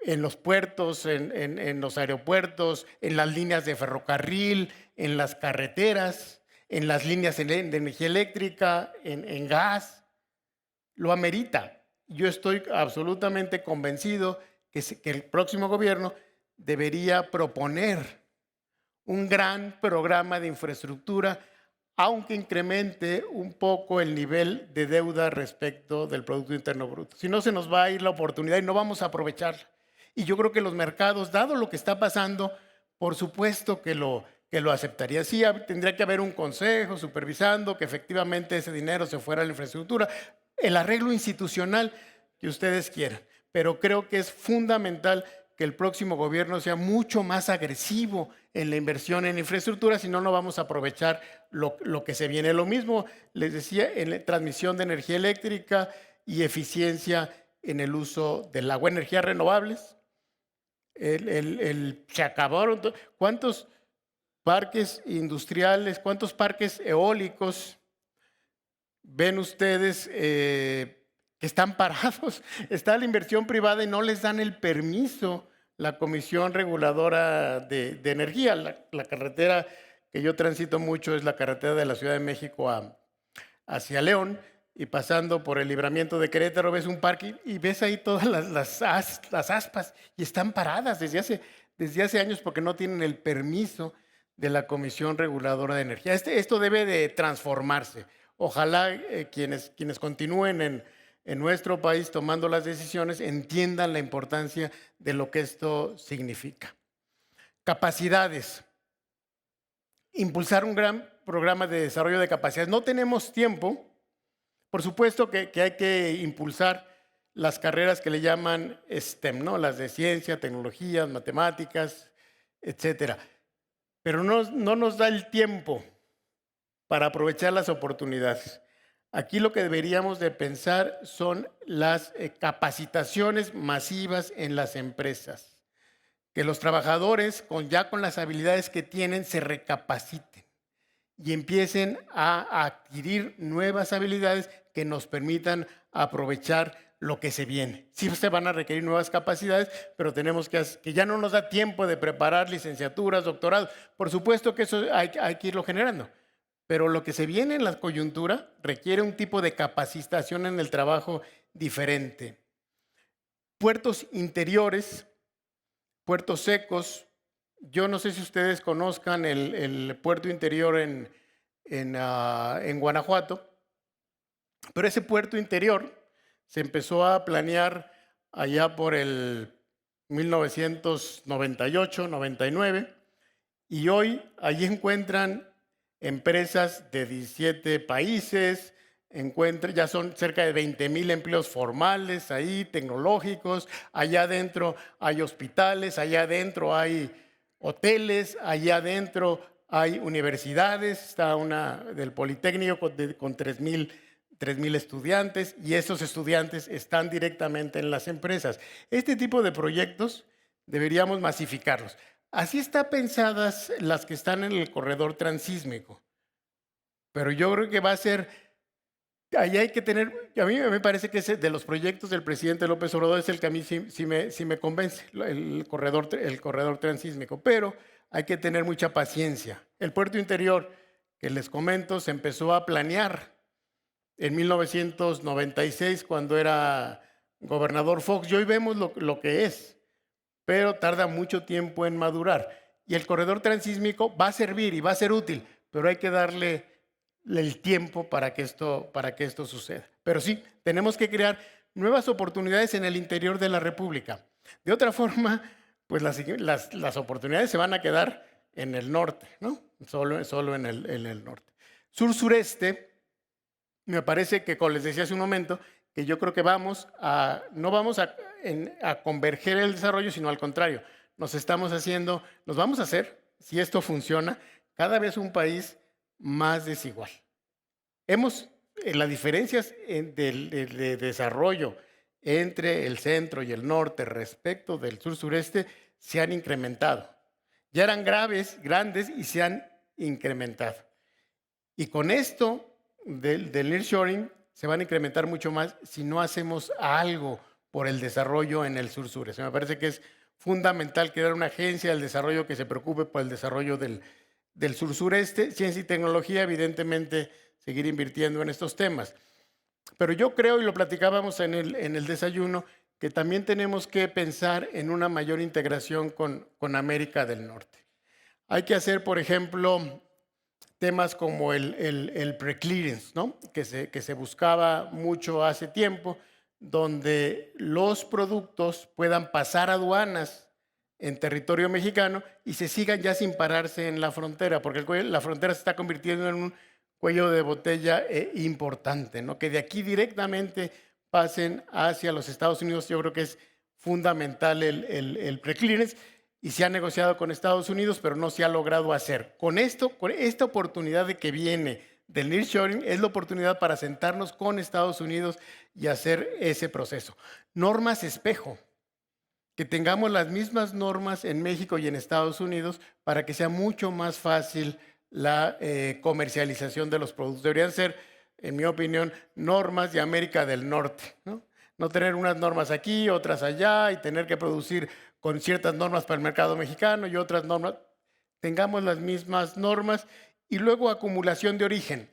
En los puertos, en los aeropuertos, en las líneas de ferrocarril, en las carreteras, en las líneas de energía eléctrica, en gas. Lo amerita. Yo estoy absolutamente convencido que el próximo gobierno debería proponer un gran programa de infraestructura, aunque incremente un poco el nivel de deuda respecto del Producto Interno Bruto. Si no, se nos va a ir la oportunidad y no vamos a aprovecharla. Y yo creo que los mercados, dado lo que está pasando, por supuesto que lo aceptarían. Sí, tendría que haber un consejo supervisando que efectivamente ese dinero se fuera a la infraestructura, el arreglo institucional que ustedes quieran. Pero creo que es fundamental que el próximo gobierno sea mucho más agresivo en la inversión en infraestructura, si no, no vamos a aprovechar lo que se viene. Lo mismo, les decía, en la transmisión de energía eléctrica y eficiencia en el uso del agua, energías renovables. Se acabaron. ¿Cuántos parques industriales, cuántos parques eólicos ven ustedes que están parados? Está la inversión privada y no les dan el permiso la Comisión Reguladora de Energía. La carretera que yo transito mucho es la carretera de la Ciudad de México hacia León, y pasando por el Libramiento de Querétaro ves un parque y ves ahí todas las aspas y están paradas desde hace años porque no tienen el permiso de la Comisión Reguladora de Energía. Esto debe de transformarse. Ojalá quienes continúen en nuestro país tomando las decisiones entiendan la importancia de lo que esto significa. Capacidades. Impulsar un gran programa de desarrollo de capacidades. No tenemos tiempo. Por supuesto que hay que impulsar las carreras que le llaman STEM, ¿no? Las de ciencia, tecnologías, matemáticas, etcétera. Pero no nos da el tiempo para aprovechar las oportunidades. Aquí lo que deberíamos de pensar son las capacitaciones masivas en las empresas. Que los trabajadores, ya con las habilidades que tienen, se recapaciten y empiecen a adquirir nuevas habilidades que nos permitan aprovechar lo que se viene. Sí se van a requerir nuevas capacidades, pero tenemos que ya no nos da tiempo de preparar licenciaturas, doctorados. Por supuesto que eso hay que irlo generando. Pero lo que se viene en la coyuntura requiere un tipo de capacitación en el trabajo diferente. Puertos interiores, puertos secos. Yo no sé si ustedes conozcan el puerto interior en Guanajuato, pero ese puerto interior se empezó a planear allá por el 1998, 99, y hoy allí encuentran empresas de 17 países, ya son cerca de 20,000 empleos formales ahí, tecnológicos. Allá adentro hay hospitales, allá adentro hay hoteles, allá adentro hay universidades. Está una del Politécnico con 3,000 estudiantes, y esos estudiantes están directamente en las empresas. Este tipo de proyectos deberíamos masificarlos. Así están pensadas las que están en el corredor transísmico. Pero yo creo que va a ser, ahí hay que tener, a mí me parece que ese de los proyectos del presidente López Obrador es el que a mí sí me convence, el corredor transísmico. Pero hay que tener mucha paciencia. El puerto interior que les comento se empezó a planear en 1996 cuando era gobernador Fox, y hoy vemos lo que es, pero tarda mucho tiempo en madurar. Y el corredor transísmico va a servir y va a ser útil, pero hay que darle el tiempo para que esto suceda. Pero sí, tenemos que crear nuevas oportunidades en el interior de la República. De otra forma, pues las oportunidades se van a quedar en el norte, ¿no? Solo en el norte. Sur-sureste, me parece que, como les decía hace un momento, que yo creo que no vamos a converger el desarrollo, sino al contrario. Nos vamos a hacer, si esto funciona, cada vez un país más desigual. Las diferencias de desarrollo entre el centro y el norte respecto del sur-sureste se han incrementado. Ya eran grandes y se han incrementado. Y con esto del nearshoring se van a incrementar mucho más si no hacemos algo por el desarrollo en el sur-sureste. Me parece que es fundamental crear una agencia del desarrollo que se preocupe por el desarrollo del sur-sureste. Ciencia y tecnología, evidentemente, seguir invirtiendo en estos temas. Pero yo creo, y lo platicábamos en el desayuno, que también tenemos que pensar en una mayor integración con América del Norte. Hay que hacer, por ejemplo, temas como el preclearance, ¿no? que se buscaba mucho hace tiempo, donde los productos puedan pasar aduanas en territorio mexicano y se sigan ya sin pararse en la frontera, porque la frontera se está convirtiendo en un cuello de botella importante, ¿no? Que de aquí directamente pasen hacia los Estados Unidos. Yo creo que es fundamental el preclearance, y se ha negociado con Estados Unidos, pero no se ha logrado hacer. Con esta oportunidad de que viene del nearshoring, es la oportunidad para sentarnos con Estados Unidos y hacer ese proceso. Normas espejo, que tengamos las mismas normas en México y en Estados Unidos para que sea mucho más fácil la comercialización de los productos. Deberían ser, en mi opinión, normas de América del Norte, ¿no? No tener unas normas aquí, otras allá, y tener que producir con ciertas normas para el mercado mexicano y otras normas. Tengamos las mismas normas. Y luego acumulación de origen.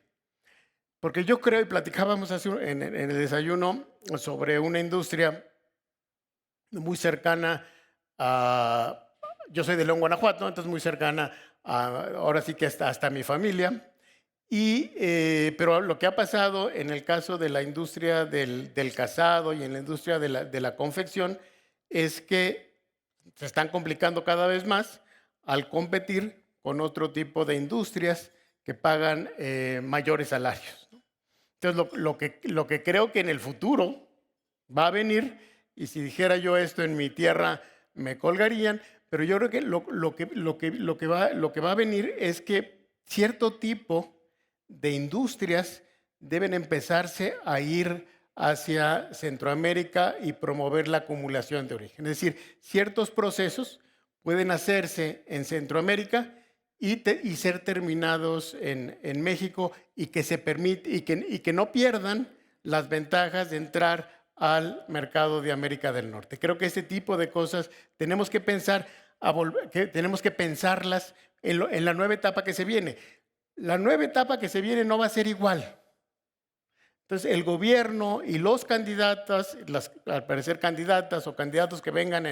Porque yo creo, y platicábamos en el desayuno sobre una industria muy cercana yo soy de León, Guanajuato, entonces muy cercana ahora sí que hasta mi familia. Pero lo que ha pasado en el caso de la industria del calzado y en la industria de la confección es que se están complicando cada vez más al competir con otro tipo de industrias que pagan mayores salarios, ¿no? Entonces, lo que creo que en el futuro va a venir, y si dijera yo esto en mi tierra me colgarían, pero yo creo que lo que va a venir es que cierto tipo de industrias deben empezarse a ir hacia Centroamérica y promover la acumulación de origen. Es decir, ciertos procesos pueden hacerse en Centroamérica y ser terminados en México y que se permite y que no pierdan las ventajas de entrar al mercado de América del Norte. Creo que este tipo de cosas tenemos que pensarlas en la nueva etapa que se viene. La nueva etapa que se viene no va a ser igual. Entonces, el gobierno y los candidatos, al parecer candidatas o candidatos que vengan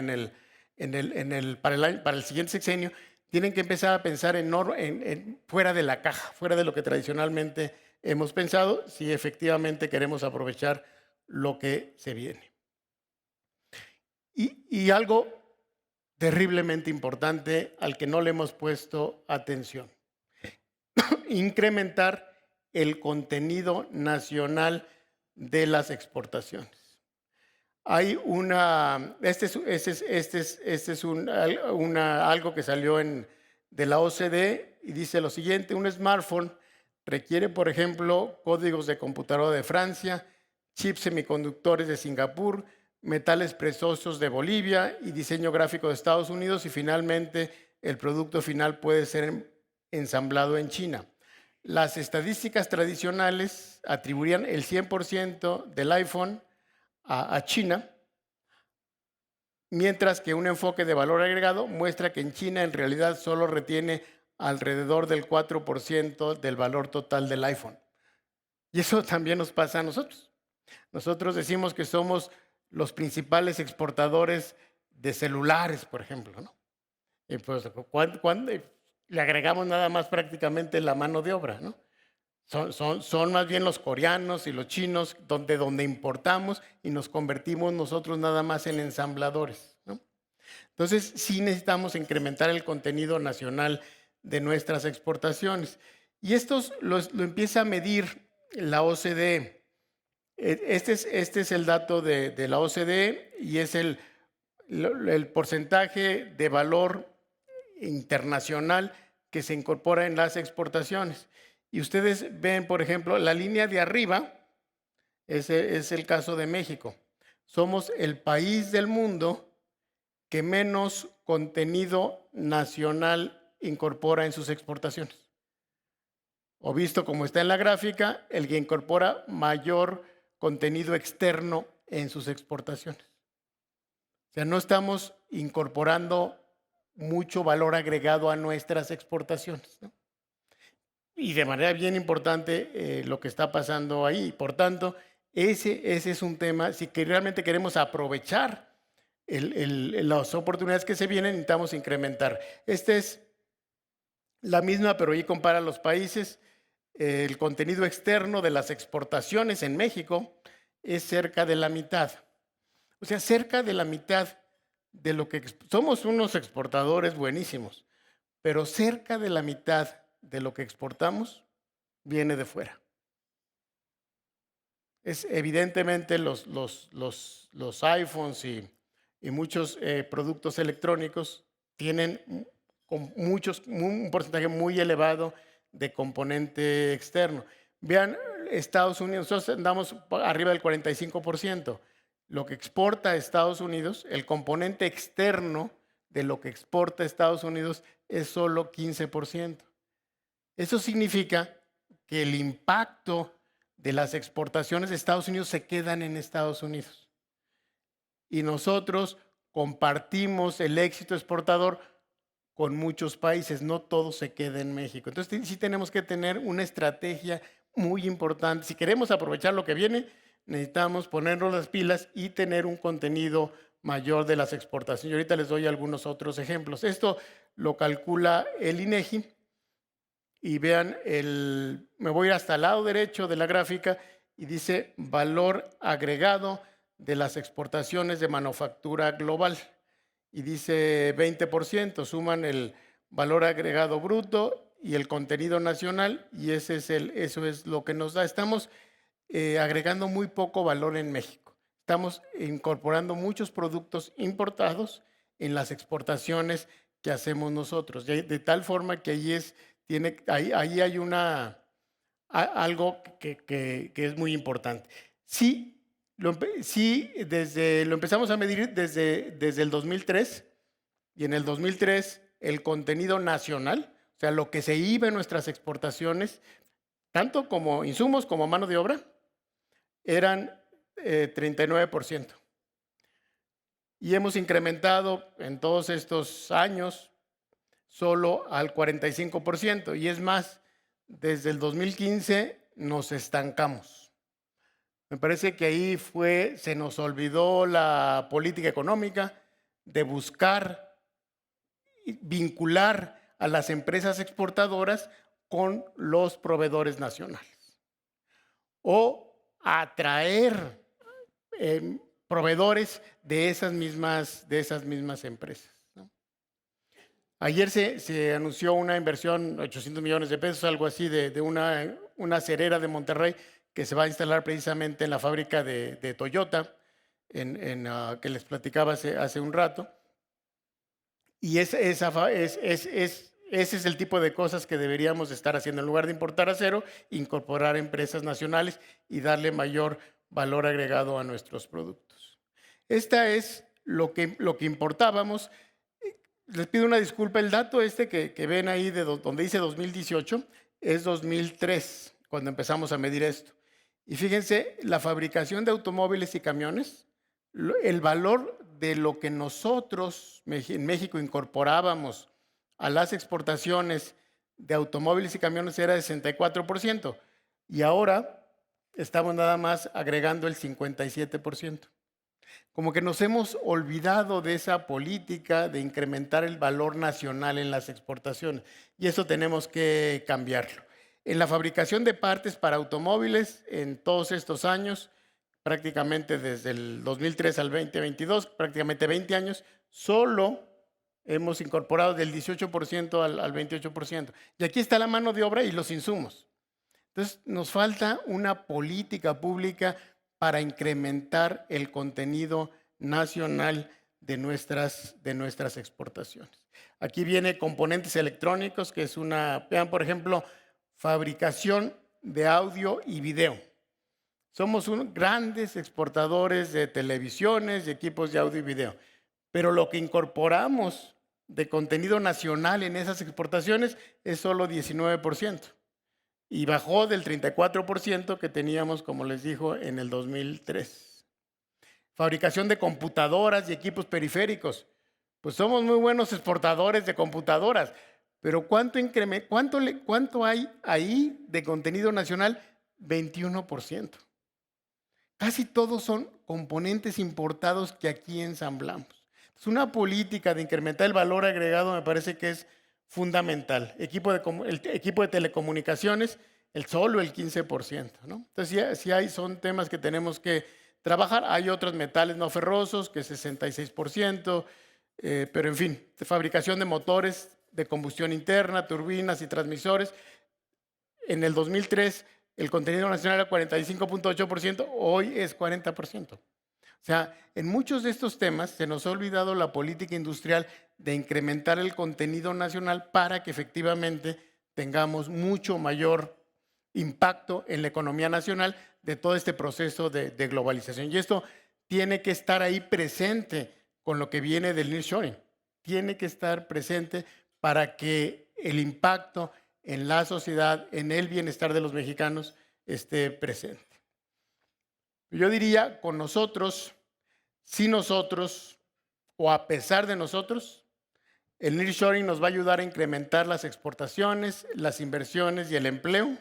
para el siguiente sexenio, tienen que empezar a pensar fuera de la caja, fuera de lo que tradicionalmente hemos pensado, si efectivamente queremos aprovechar lo que se viene. Y algo terriblemente importante al que no le hemos puesto atención: incrementar el contenido nacional de las exportaciones. Hay algo que salió de la OCDE y dice lo siguiente: un smartphone requiere, por ejemplo, códigos de computadora de Francia, chips semiconductores de Singapur, metales preciosos de Bolivia y diseño gráfico de Estados Unidos, y finalmente el producto final puede ser ensamblado en China. Las estadísticas tradicionales atribuirían el 100% del iPhone a China, mientras que un enfoque de valor agregado muestra que en China en realidad solo retiene alrededor del 4% del valor total del iPhone. Y eso también nos pasa a nosotros. Nosotros decimos que somos los principales exportadores de celulares, por ejemplo, ¿no? Y pues, ¿cuándo le agregamos nada más prácticamente la mano de obra, ¿no? Son más bien los coreanos y los chinos donde importamos y nos convertimos nosotros nada más en ensambladores, ¿no? Entonces, sí necesitamos incrementar el contenido nacional de nuestras exportaciones. Y esto lo empieza a medir la OCDE. Este es el dato de la OCDE y es el porcentaje de valor internacional que se incorpora en las exportaciones. Y ustedes ven, por ejemplo, la línea de arriba es el caso de México. Somos el país del mundo que menos contenido nacional incorpora en sus exportaciones. O visto como está en la gráfica, el que incorpora mayor contenido externo en sus exportaciones. O sea, no estamos incorporando mucho valor agregado a nuestras exportaciones, ¿no? Y de manera bien importante lo que está pasando ahí. Por tanto, ese es un tema. Si realmente queremos aprovechar las oportunidades que se vienen, necesitamos incrementar. Esta es la misma, pero ahí compara los países. El contenido externo de las exportaciones en México es cerca de la mitad. O sea, cerca de la mitad de lo que somos unos exportadores buenísimos, pero cerca de la mitad de lo que exportamos viene de fuera. Evidentemente los iPhones y muchos productos electrónicos tienen un porcentaje muy elevado de componente externo. Vean, Estados Unidos, nosotros andamos arriba del 45%. Lo que exporta a Estados Unidos, el componente externo de lo que exporta a Estados Unidos es solo 15%. Eso significa que el impacto de las exportaciones de Estados Unidos se quedan en Estados Unidos. Y nosotros compartimos el éxito exportador con muchos países, no todo se queda en México. Entonces sí tenemos que tener una estrategia muy importante. Si queremos aprovechar lo que viene, necesitamos ponernos las pilas y tener un contenido mayor de las exportaciones. Y ahorita les doy algunos otros ejemplos. Esto lo calcula el INEGI y vean, me voy hasta el lado derecho de la gráfica y dice valor agregado de las exportaciones de manufactura global. Y dice 20%, suman el valor agregado bruto y el contenido nacional, y eso es lo que nos da. Estamos agregando muy poco valor en México. Estamos incorporando muchos productos importados en las exportaciones que hacemos nosotros, de tal forma que ahí hay algo que es muy importante. Sí, lo empezamos a medir desde el 2003, y en el 2003 el contenido nacional, o sea, lo que se iba en nuestras exportaciones, tanto como insumos como mano de obra, eran 39%. Y hemos incrementado en todos estos años solo al 45%. Y es más, desde el 2015 nos estancamos. Me parece que ahí se nos olvidó la política económica de buscar vincular a las empresas exportadoras con los proveedores nacionales o atraer proveedores de esas mismas empresas, ¿no? Ayer se anunció una inversión, 800 millones de pesos, algo así, de una acerera de Monterrey que se va a instalar precisamente en la fábrica de Toyota, que les platicaba hace un rato. Y ese es el tipo de cosas que deberíamos estar haciendo. En lugar de importar acero, incorporar empresas nacionales y darle mayor valor agregado a nuestros productos. Esta es lo que importábamos. Les pido una disculpa, el dato que ven ahí donde dice 2018 es 2003, cuando empezamos a medir esto. Y fíjense, la fabricación de automóviles y camiones, el valor de lo que nosotros en México incorporábamos a las exportaciones de automóviles y camiones era de 64%, y ahora estamos nada más agregando el 57%. Como que nos hemos olvidado de esa política de incrementar el valor nacional en las exportaciones, y eso tenemos que cambiarlo. En la fabricación de partes para automóviles, en todos estos años, prácticamente desde el 2003 al 2022, prácticamente 20 años, solo hemos incorporado del 18% al 28%. Y aquí está la mano de obra y los insumos. Entonces, nos falta una política pública para incrementar el contenido nacional de nuestras exportaciones. Aquí viene componentes electrónicos, que es vean, por ejemplo, fabricación de audio y video. Somos grandes exportadores de televisiones y equipos de audio y video, pero lo que incorporamos de contenido nacional en esas exportaciones es solo 19%, y bajó del 34% que teníamos, como les dijo, en el 2003. Fabricación de computadoras y equipos periféricos. Pues somos muy buenos exportadores de computadoras, pero ¿cuánto hay ahí de contenido nacional? 21%. Casi todos son componentes importados que aquí ensamblamos. Es una política de incrementar el valor agregado, me parece que es fundamental. El equipo de telecomunicaciones, solo el 15%, ¿no? Entonces, son temas que tenemos que trabajar. Hay otros metales no ferrosos, que es 66%, pero en fin, fabricación de motores de combustión interna, turbinas y transmisores. En el 2003, el contenido nacional era 45.8%, hoy es 40%. O sea, en muchos de estos temas se nos ha olvidado la política industrial de incrementar el contenido nacional para que efectivamente tengamos mucho mayor impacto en la economía nacional de todo este proceso de globalización. Y esto tiene que estar ahí presente con lo que viene del nearshoring. Tiene que estar presente para que el impacto en la sociedad, en el bienestar de los mexicanos, esté presente. Yo diría, con nosotros, sin nosotros o a pesar de nosotros, el nearshoring nos va a ayudar a incrementar las exportaciones, las inversiones y el empleo.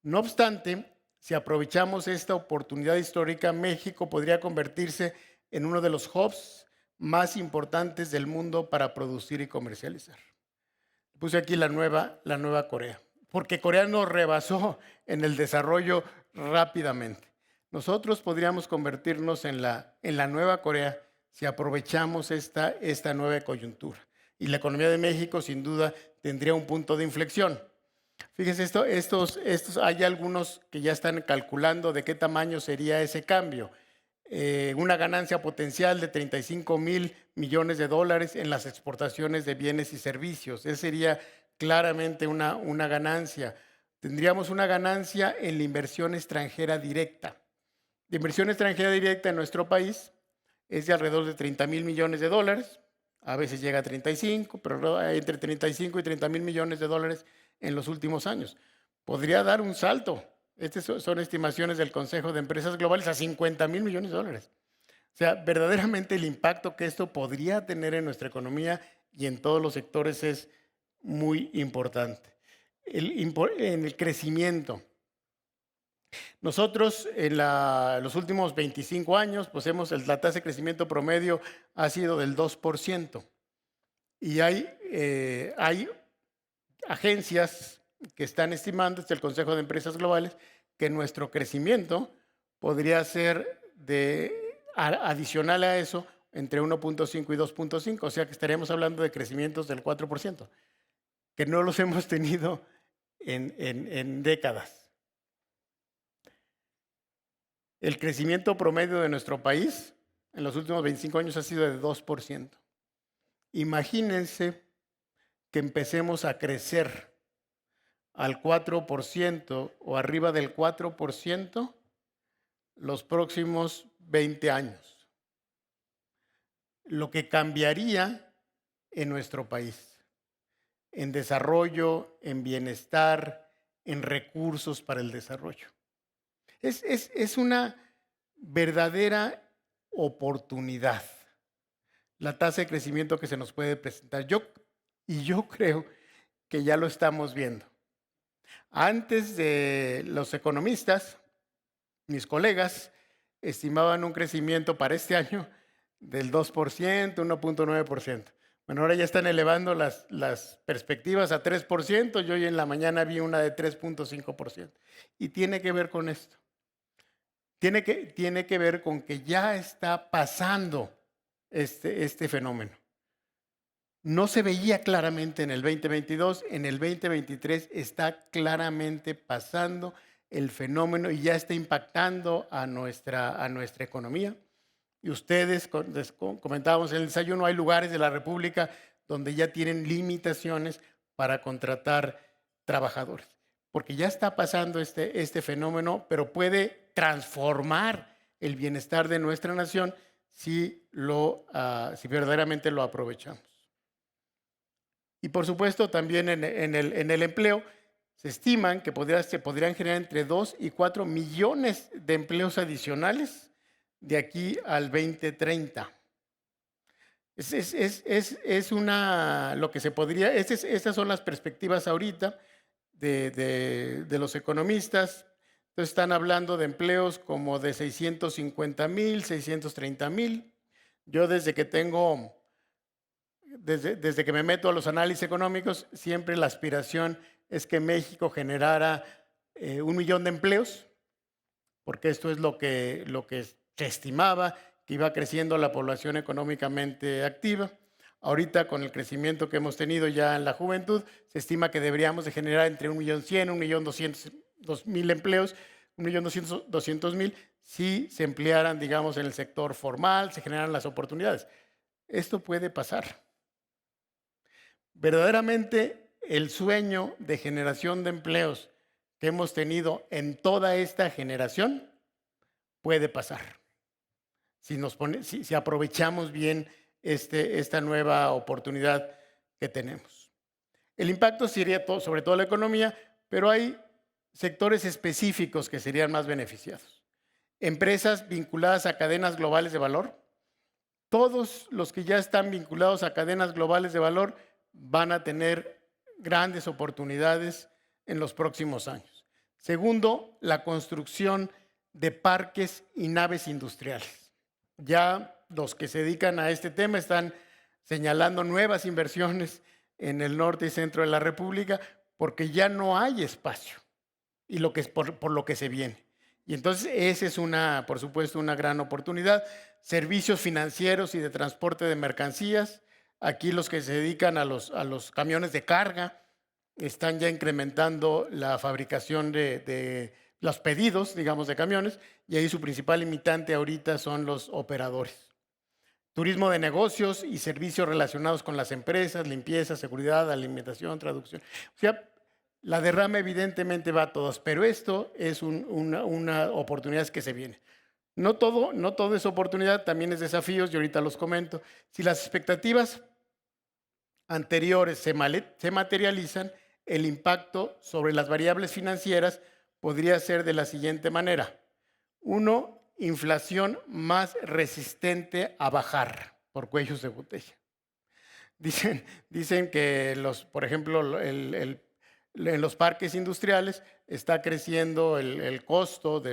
No obstante, si aprovechamos esta oportunidad histórica, México podría convertirse en uno de los hubs más importantes del mundo para producir y comercializar. Puse aquí la nueva Corea, porque Corea nos rebasó en el desarrollo rápidamente. Nosotros podríamos convertirnos en la nueva Corea si aprovechamos esta nueva coyuntura. Y la economía de México, sin duda, tendría un punto de inflexión. Fíjense, hay algunos que ya están calculando de qué tamaño sería ese cambio. Una ganancia potencial de 35,000 millones de dólares en las exportaciones de bienes y servicios. Esa sería claramente una ganancia. Tendríamos una ganancia en la inversión extranjera directa. La inversión extranjera directa en nuestro país es de alrededor de 30,000 millones de dólares. A veces llega a 35, pero entre 35 y 30,000 millones de dólares en los últimos años. Podría dar un salto. Estas son estimaciones del Consejo de Empresas Globales a 50,000 millones de dólares. O sea, verdaderamente el impacto que esto podría tener en nuestra economía y en todos los sectores es muy importante. En el crecimiento. Nosotros en los últimos 25 años, pues la tasa de crecimiento promedio ha sido del 2%. Y hay agencias que están estimando, desde el Consejo de Empresas Globales, que nuestro crecimiento podría ser adicional a eso entre 1.5 y 2.5, o sea que estaríamos hablando de crecimientos del 4%, que no los hemos tenido en décadas. El crecimiento promedio de nuestro país en los últimos 25 años ha sido de 2%. Imagínense que empecemos a crecer al 4% o arriba del 4% los próximos 20 años. Lo que cambiaría en nuestro país, en desarrollo, en bienestar, en recursos para el desarrollo. Es una verdadera oportunidad la tasa de crecimiento que se nos puede presentar. Yo creo que ya lo estamos viendo. Antes de los economistas, mis colegas estimaban un crecimiento para este año del 2%, 1.9%. Bueno, ahora ya están elevando las perspectivas a 3%. Yo hoy en la mañana vi una de 3.5%. Y tiene que ver con esto. Tiene que ver con que ya está pasando este fenómeno. No se veía claramente en el 2022, en el 2023 está claramente pasando el fenómeno y ya está impactando a nuestra economía. Y ustedes, comentábamos en el desayuno, hay lugares de la República donde ya tienen limitaciones para contratar trabajadores, porque ya está pasando este fenómeno, pero puede transformar el bienestar de nuestra nación si verdaderamente lo aprovechamos. Y por supuesto también en el empleo se estiman que se podrían generar entre 2 y 4 millones de empleos adicionales de aquí al 2030. Estas son las perspectivas ahorita de los economistas. Entonces están hablando de empleos como de 650,000, 630,000. Yo desde que me meto a los análisis económicos, siempre la aspiración es que México generara 1 millón de empleos, porque esto es lo que se estimaba, que iba creciendo la población económicamente activa. Ahorita, con el crecimiento que hemos tenido ya en la juventud, se estima que deberíamos de generar entre 1.100.000, 1.200.000 empleos, 1.200.000, si se emplearan, digamos, en el sector formal, se generan las oportunidades. Esto puede pasar. Verdaderamente, el sueño de generación de empleos que hemos tenido en toda esta generación puede pasar. Si aprovechamos bien esta nueva oportunidad que tenemos. El impacto sería sobre todo la economía, pero hay sectores específicos que serían más beneficiados. Empresas vinculadas a cadenas globales de valor. Todos los que ya están vinculados a cadenas globales de valor van a tener grandes oportunidades en los próximos años. Segundo, la construcción de parques y naves industriales. Ya los que se dedican a este tema están señalando nuevas inversiones en el norte y centro de la República, porque ya no hay espacio y lo que es por lo que se viene. Y entonces esa es por supuesto, una gran oportunidad. Servicios financieros y de transporte de mercancías. Aquí los que se dedican a los camiones de carga están ya incrementando la fabricación de los pedidos, digamos, de camiones, y ahí su principal limitante ahorita son los operadores. Turismo de negocios y servicios relacionados con las empresas, limpieza, seguridad, alimentación, traducción. O sea, la derrama evidentemente va a todos, pero esto es una oportunidad que se viene. No todo es oportunidad, también es desafíos, y ahorita los comento. Si las expectativas anteriores se materializan, el impacto sobre las variables financieras podría ser de la siguiente manera. 1, inflación más resistente a bajar por cuellos de botella. Dicen que, por ejemplo, en los parques industriales está creciendo el costo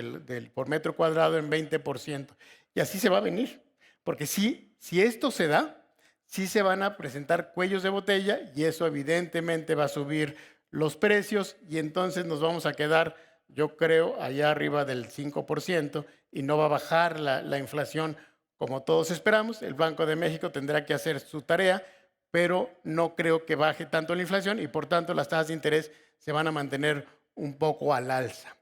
por metro cuadrado en 20%. Y así se va a venir. Porque si esto se da, sí se van a presentar cuellos de botella y eso evidentemente va a subir los precios y entonces nos vamos a quedar, yo creo, allá arriba del 5% y no va a bajar la inflación como todos esperamos. El Banco de México tendrá que hacer su tarea, pero no creo que baje tanto la inflación y por tanto las tasas de interés se van a mantener un poco al alza.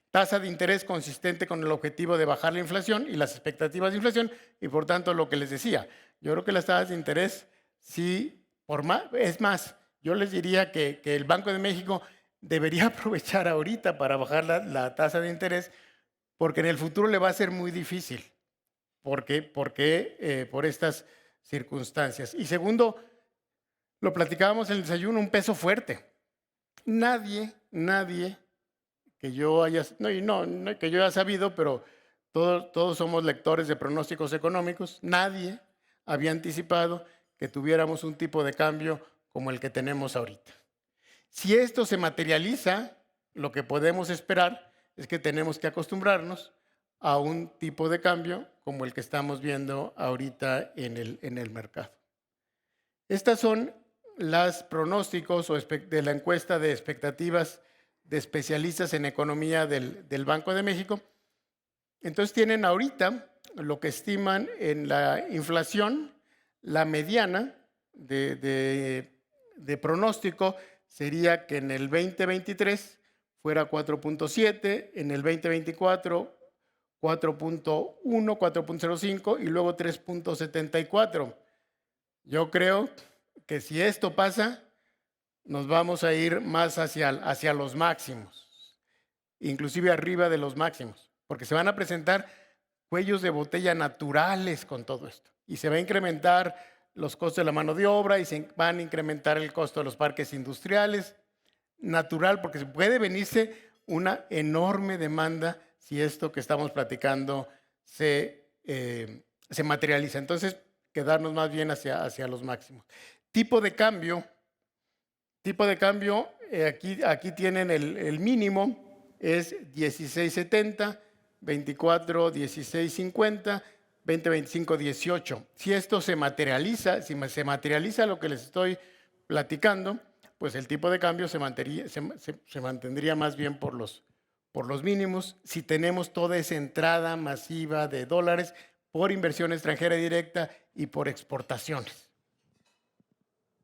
Tasa de interés consistente con el objetivo de bajar la inflación y las expectativas de inflación y por tanto lo que les decía, yo creo que las tasas de interés sí, es más, yo les diría que el Banco de México debería aprovechar ahorita para bajar la tasa de interés porque en el futuro le va a ser muy difícil. ¿Por qué? Por estas circunstancias. Y segundo, lo platicábamos en el desayuno, un peso fuerte. Nadie que yo haya, no que yo haya sabido, pero todos somos lectores de pronósticos económicos, nadie había anticipado que tuviéramos un tipo de cambio como el que tenemos ahorita. Si esto se materializa, lo que podemos esperar es que tenemos que acostumbrarnos a un tipo de cambio como el que estamos viendo ahorita en el mercado. Estas son los pronósticos de la encuesta de expectativas de especialistas en economía del Banco de México. Entonces tienen ahorita lo que estiman en la inflación, la mediana de pronóstico sería que en el 2023 fuera 4.7, en el 2024 4.1, 4.05 y luego 3.74. Yo creo que si esto pasa, nos vamos a ir más hacia los máximos, inclusive arriba de los máximos, porque se van a presentar cuellos de botella naturales con todo esto. Y se va a incrementar los costos de la mano de obra y se van a incrementar el costo de los parques industriales. Natural, porque puede venirse una enorme demanda si esto que estamos platicando se materializa. Entonces, quedarnos más bien hacia los máximos. Tipo de cambio, aquí tienen el mínimo, es 16.70, 24, 16.50, 2025, 18. Si esto se materializa, lo que les estoy platicando, pues el tipo de cambio se mantendría más bien por los mínimos. Si tenemos toda esa entrada masiva de dólares por inversión extranjera directa y por exportaciones.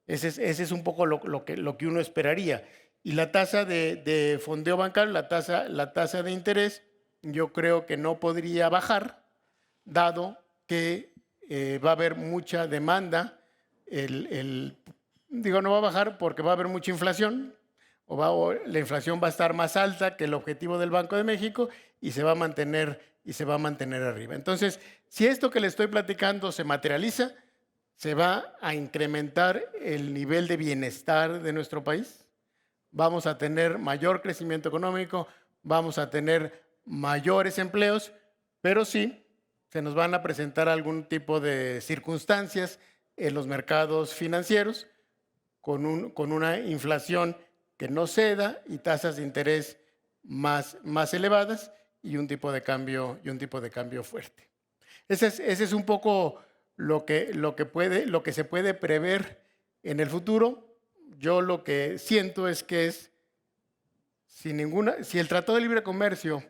Ese es un poco lo que uno esperaría. Y la tasa de fondeo bancario, la tasa de interés, yo creo que no podría bajar, dado que va a haber mucha demanda. No va a bajar porque va a haber mucha inflación, la inflación va a estar más alta que el objetivo del Banco de México y se va a mantener arriba. Entonces, si esto que le estoy platicando se materializa, se va a incrementar el nivel de bienestar de nuestro país, vamos a tener mayor crecimiento económico, vamos a tener mayores empleos, pero sí se nos van a presentar algún tipo de circunstancias en los mercados financieros con una inflación que no ceda y tasas de interés más elevadas y un tipo de cambio fuerte. Ese es un poco lo que se puede prever en el futuro. yo lo que siento es que si el Tratado de Libre Comercio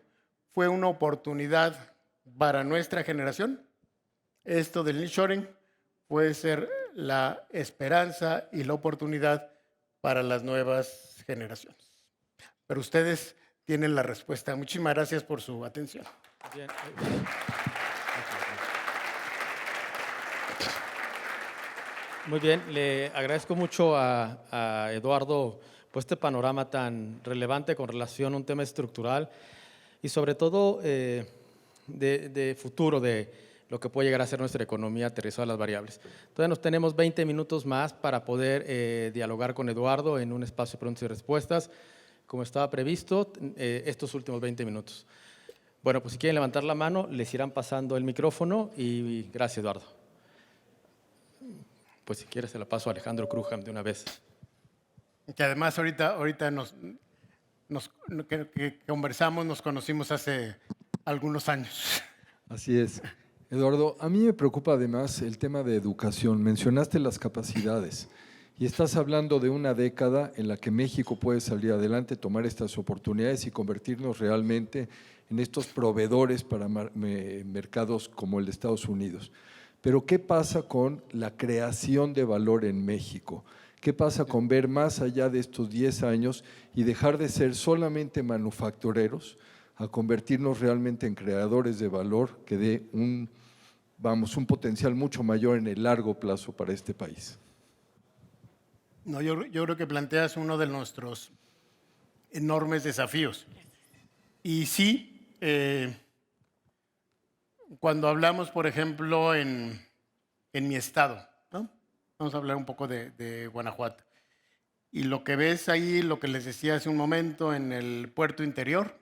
fue una oportunidad para nuestra generación, esto del nearshoring puede ser la esperanza y la oportunidad para las nuevas generaciones. Pero ustedes tienen la respuesta. Muchísimas gracias por su atención. Bien. Muy bien, le agradezco mucho a Eduardo por este panorama tan relevante con relación a un tema estructural y sobre todo de futuro, de lo que puede llegar a ser nuestra economía aterrizada a las variables. Entonces nos tenemos 20 minutos más para poder dialogar con Eduardo en un espacio de preguntas y respuestas, como estaba previsto, estos últimos 20 minutos. Bueno, pues si quieren levantar la mano, les irán pasando el micrófono y gracias, Eduardo. Pues si quieres se la paso a Alejandro Krugman de una vez. Que además ahorita que conversamos, nos conocimos hace algunos años. Así es. Eduardo, a mí me preocupa además el tema de educación. Mencionaste las capacidades y estás hablando de una década en la que México puede salir adelante, tomar estas oportunidades y convertirnos realmente en estos proveedores para mercados como el de Estados Unidos. Pero ¿qué pasa con la creación de valor en México? ¿Qué pasa con ver más allá de estos 10 años y dejar de ser solamente manufactureros a convertirnos realmente en creadores de valor que dé un potencial mucho mayor en el largo plazo para este país? No, yo creo que planteas uno de nuestros enormes desafíos. Y sí, cuando hablamos, por ejemplo, en mi estado, ¿no? Vamos a hablar un poco de Guanajuato. Y lo que ves ahí, lo que les decía hace un momento, en el puerto interior,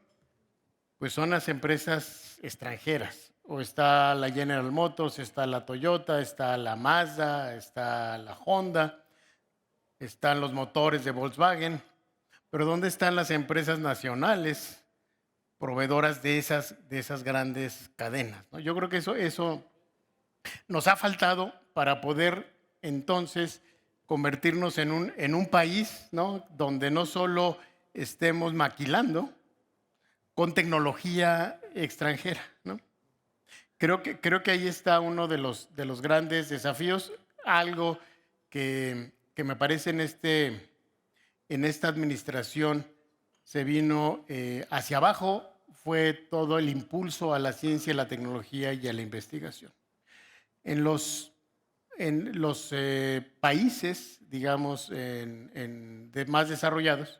pues son las empresas extranjeras. O está la General Motors, está la Toyota, está la Mazda, está la Honda, están los motores de Volkswagen. Pero ¿dónde están las empresas nacionales proveedoras de esas grandes cadenas, ¿no? Yo creo que eso nos ha faltado para poder entonces convertirnos en un país, ¿no?, donde no solo estemos maquilando con tecnología extranjera, ¿no? Creo que ahí está uno de los grandes desafíos, algo que me parece en esta administración se vino hacia abajo, fue todo el impulso a la ciencia, la tecnología y a la investigación. En los países, digamos, más desarrollados,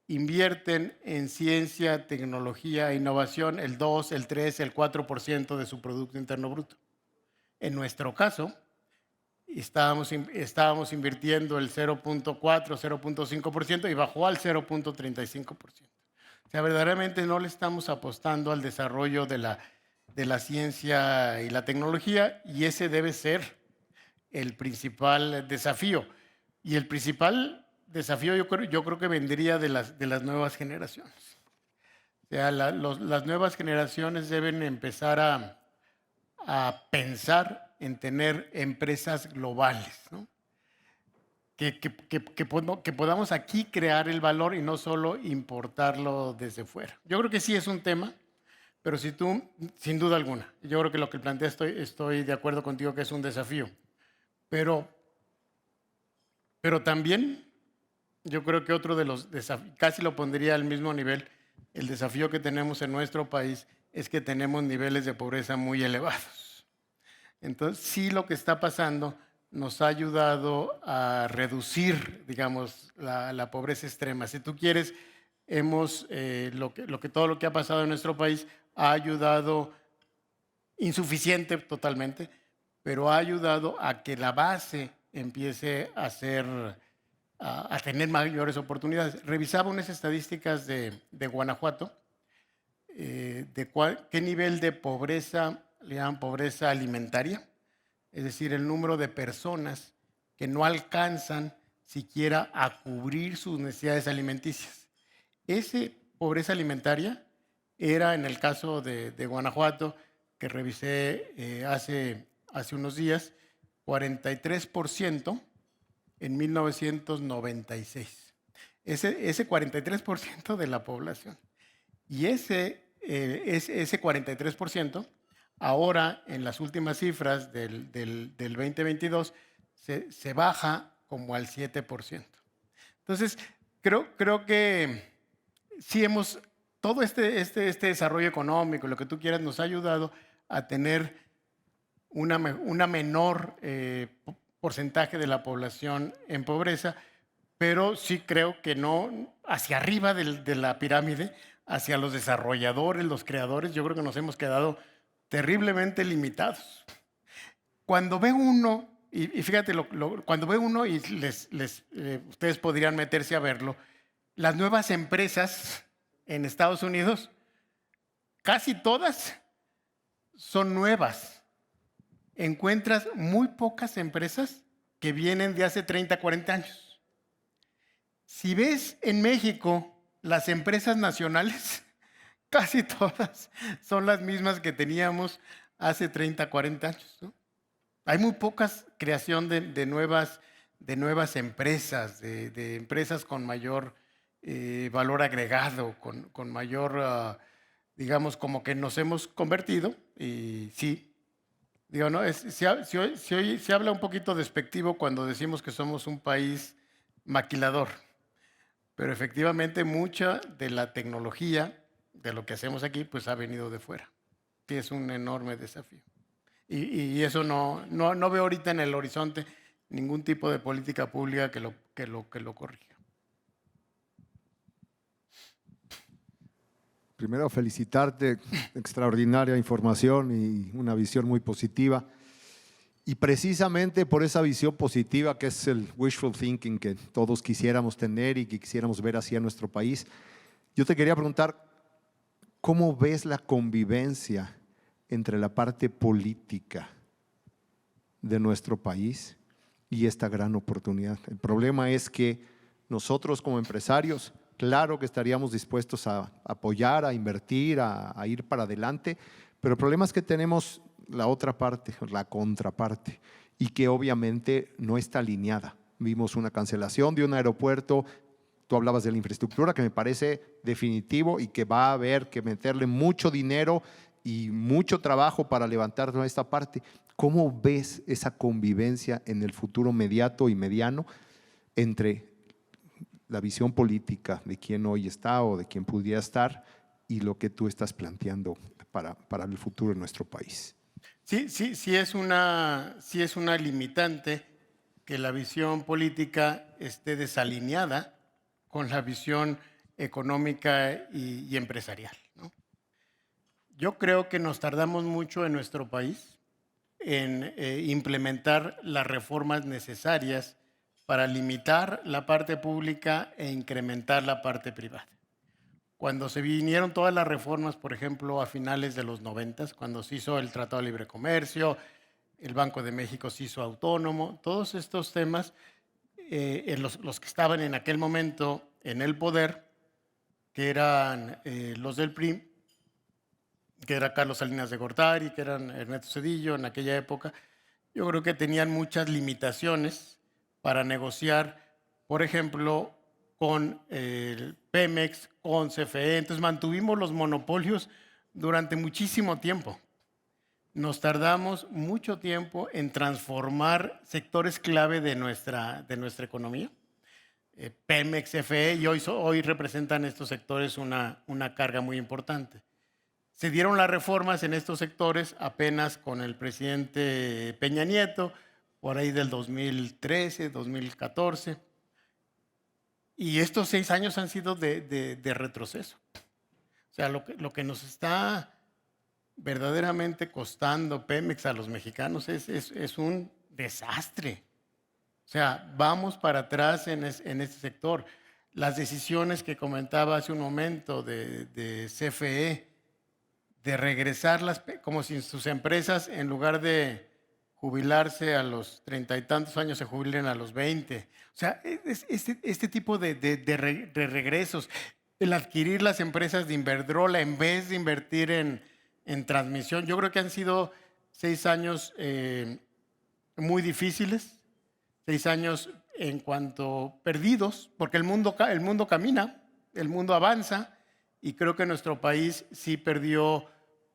invierten en ciencia, tecnología e innovación el 2, el 3, el 4% de su Producto Interno Bruto. En nuestro caso, estábamos invirtiendo el 0.4, 0.5% y bajó al 0.35%. O sea, verdaderamente no le estamos apostando al desarrollo de la ciencia y la tecnología, y ese debe ser el principal desafío. Y el principal desafío yo creo que vendría de las nuevas generaciones. O sea, las nuevas generaciones deben empezar a pensar en tener empresas globales, ¿no? Que podamos aquí crear el valor y no solo importarlo desde fuera. Yo creo que sí es un tema, pero sin duda alguna, yo creo que lo que planteas estoy de acuerdo contigo que es un desafío. Pero también yo creo que otro de los desafíos, casi lo pondría al mismo nivel, el desafío que tenemos en nuestro país es que tenemos niveles de pobreza muy elevados. Entonces, sí, lo que está pasando nos ha ayudado a reducir, digamos, la pobreza extrema. Si tú quieres, todo lo que ha pasado en nuestro país ha ayudado, insuficiente totalmente, pero ha ayudado a que la base empiece a tener mayores oportunidades. Revisaba unas estadísticas de Guanajuato, qué nivel de pobreza le llaman pobreza alimentaria, es decir, el número de personas que no alcanzan siquiera a cubrir sus necesidades alimenticias. Esa pobreza alimentaria era, en el caso de Guanajuato, que revisé hace unos días, 43% en 1996. Ese 43% de la población. Y ese 43%, ahora en las últimas cifras del 2022, se baja como al 7%. Entonces, creo que sí todo este desarrollo económico, lo que tú quieras, nos ha ayudado a tener una menor porcentaje de la población en pobreza, pero sí creo que no hacia arriba de la pirámide, hacia los desarrolladores, los creadores, yo creo que nos hemos quedado terriblemente limitados. Cuando ve uno, y fíjate, cuando ve uno, y ustedes podrían meterse a verlo, las nuevas empresas en Estados Unidos, casi todas son nuevas. Encuentras muy pocas empresas que vienen de hace 30, 40 años. Si ves en México las empresas nacionales, casi todas son las mismas que teníamos hace 30, 40 años, ¿no? Hay muy pocas creación de nuevas empresas, de empresas con mayor valor agregado, con mayor, digamos, como que nos hemos convertido, y sí, digo, ¿no? Se habla un poquito despectivo cuando decimos que somos un país maquilador, pero efectivamente mucha de la tecnología, de lo que hacemos aquí, pues ha venido de fuera, que es un enorme desafío. Y eso no veo ahorita en el horizonte ningún tipo de política pública que lo corrija. Primero, felicitarte, extraordinaria información y una visión muy positiva. Y precisamente por esa visión positiva, que es el wishful thinking que todos quisiéramos tener y que quisiéramos ver hacia nuestro país, yo te quería preguntar, ¿cómo ves la convivencia entre la parte política de nuestro país y esta gran oportunidad? El problema es que nosotros como empresarios, claro que estaríamos dispuestos a apoyar, a invertir, a ir para adelante, pero el problema es que tenemos la otra parte, la contraparte, y que obviamente no está alineada. Vimos una cancelación de un aeropuerto, tú hablabas de la infraestructura, que me parece definitivo y que va a haber que meterle mucho dinero y mucho trabajo para levantar toda esta parte. ¿Cómo ves esa convivencia en el futuro inmediato y mediano entre la visión política de quien hoy está o de quien pudiera estar y lo que tú estás planteando para el futuro de nuestro país? Sí es una limitante que la visión política esté desalineada con la visión económica y empresarial, ¿no? Yo creo que nos tardamos mucho en nuestro país en implementar las reformas necesarias para limitar la parte pública e incrementar la parte privada. Cuando se vinieron todas las reformas, por ejemplo, a finales de los 90, cuando se hizo el Tratado de Libre Comercio, el Banco de México se hizo autónomo, todos estos temas, los que estaban en aquel momento en el poder, que eran los del PRI, que era Carlos Salinas de Gortari, que eran Ernesto Zedillo en aquella época, yo creo que tenían muchas limitaciones para negociar, por ejemplo, con el Pemex, con CFE. Entonces mantuvimos los monopolios durante muchísimo tiempo. Nos tardamos mucho tiempo en transformar sectores clave de nuestra economía. Pemex, CFE, y hoy representan estos sectores una carga muy importante. Se dieron las reformas en estos sectores apenas con el presidente Peña Nieto, por ahí del 2013, 2014. Y estos 6 años han sido de retroceso. O sea, lo que nos está verdaderamente costando Pemex a los mexicanos es un desastre. O sea, vamos para atrás en este sector. Las decisiones que comentaba hace un momento de CFE, de regresarlas como si sus empresas, en lugar de jubilarse a los 30 y tantos años, se jubilen a los 20. O sea, este tipo de regresos, el adquirir las empresas de Iberdrola en vez de invertir en transmisión, yo creo que han sido 6 años muy difíciles, 6 años en cuanto perdidos, porque el mundo camina, el mundo avanza, y creo que nuestro país sí perdió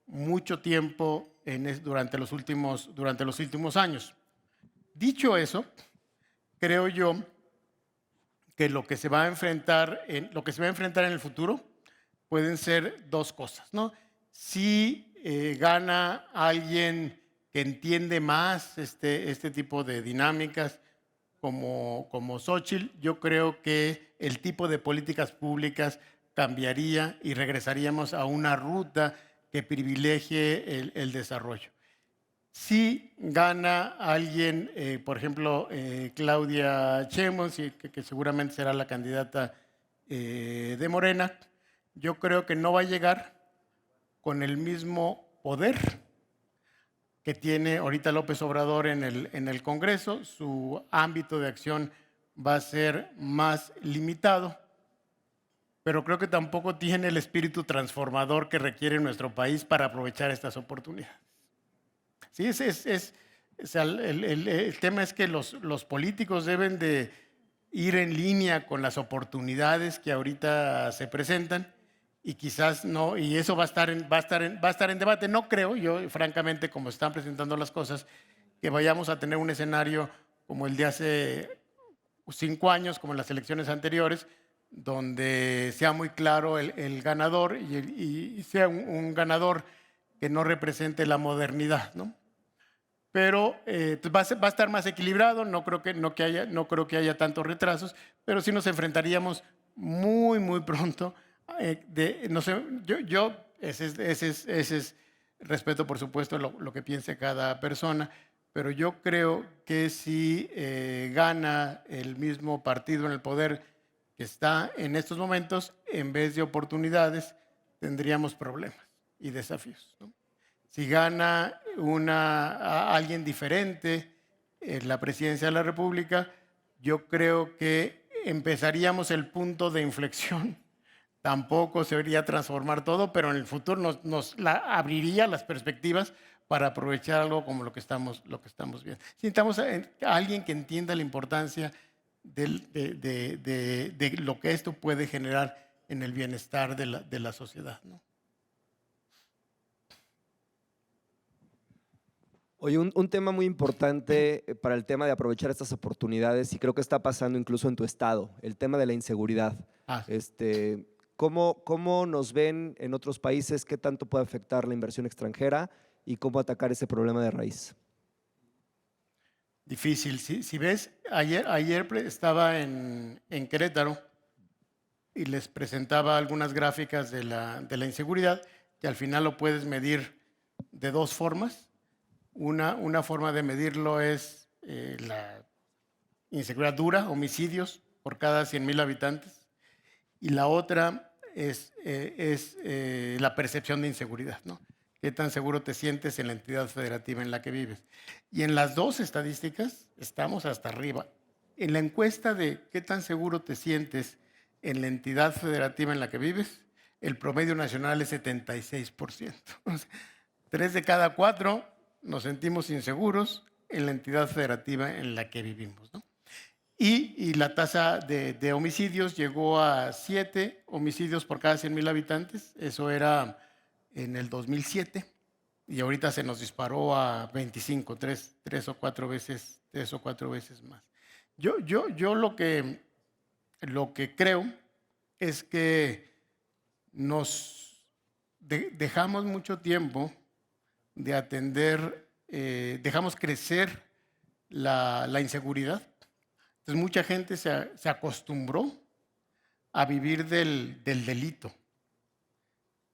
mucho tiempo durante los últimos años. Dicho eso, creo yo que lo que se va a enfrentar en el futuro pueden ser dos cosas, ¿no? Si gana alguien que entiende más este tipo de dinámicas como Xóchitl, yo creo que el tipo de políticas públicas cambiaría y regresaríamos a una ruta que privilegie el desarrollo. Si gana alguien, por ejemplo, Claudia Sheinbaum, que seguramente será la candidata de Morena, yo creo que no va a llegar con el mismo poder que tiene ahorita López Obrador en el Congreso. Su ámbito de acción va a ser más limitado, pero creo que tampoco tiene el espíritu transformador que requiere nuestro país para aprovechar estas oportunidades. Sí, o sea, el tema es que los políticos deben de ir en línea con las oportunidades que ahorita se presentan, y quizás no, y eso va a estar en debate. No creo, yo francamente, como están presentando las cosas, que vayamos a tener un escenario como el de hace 5 años, como en las elecciones anteriores, donde sea muy claro el ganador y sea un ganador que no represente la modernidad, ¿no? Pero va a estar más equilibrado, no creo que haya tantos retrasos, pero sí nos enfrentaríamos muy pronto. No sé, ese es respeto, por supuesto, lo que piense cada persona, pero yo creo que si gana el mismo partido en el poder que está en estos momentos, en vez de oportunidades, tendríamos problemas y desafíos, ¿no? Si gana alguien diferente en la presidencia de la República, yo creo que empezaríamos el punto de inflexión. Tampoco se debería transformar todo, pero en el futuro nos abriría las perspectivas para aprovechar algo como lo que estamos viendo. Necesitamos a alguien que entienda la importancia de lo que esto puede generar en el bienestar de la sociedad, ¿no? Oye, un tema muy importante para el tema de aprovechar estas oportunidades, y creo que está pasando incluso en tu estado, el tema de la inseguridad. ¿Cómo nos ven en otros países? ¿Qué tanto puede afectar la inversión extranjera? ¿Y cómo atacar ese problema de raíz? Difícil. Si ves, ayer estaba en Querétaro y les presentaba algunas gráficas de la inseguridad, que al final lo puedes medir de dos formas. Una forma de medirlo es la inseguridad dura, homicidios por cada 100,000 habitantes, y la otra es la percepción de inseguridad, ¿no? ¿Qué tan seguro te sientes en la entidad federativa en la que vives? Y en las dos estadísticas estamos hasta arriba. En la encuesta de qué tan seguro te sientes en la entidad federativa en la que vives, el promedio nacional es 76%. 3 de cada 4 nos sentimos inseguros en la entidad federativa en la que vivimos, ¿no? Y la tasa de homicidios llegó a 7 homicidios por cada 100,000 habitantes. Eso era en el 2007, y ahorita se nos disparó a 25, tres o cuatro veces más. Yo lo que creo es que nos dejamos mucho tiempo de atender, dejamos crecer la inseguridad. Entonces mucha gente se acostumbró a vivir del delito.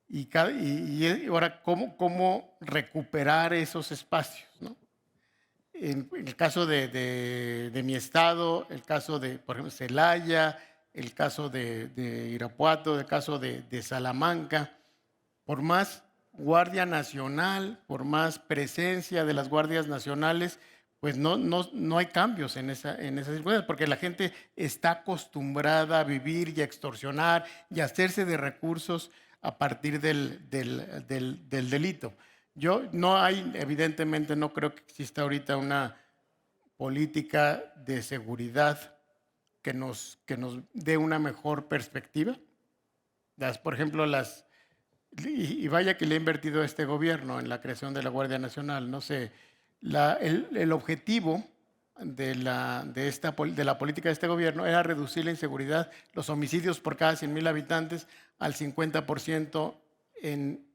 Y ahora, ¿cómo recuperar esos espacios, ¿no? En el caso de mi estado, el caso de, por ejemplo, Celaya, el caso de Irapuato, el caso de Salamanca, por más Guardia Nacional, por más presencia de las guardias nacionales, pues no hay cambios en esas circunstancias, porque la gente está acostumbrada a vivir y a extorsionar y a hacerse de recursos a partir del delito. Evidentemente no creo que exista ahorita una política de seguridad que nos dé una mejor perspectiva. Por ejemplo, y vaya que le ha invertido este gobierno en la creación de la Guardia Nacional. No sé, el objetivo de la política de este gobierno era reducir la inseguridad, los homicidios por cada 100,000 habitantes al 50% en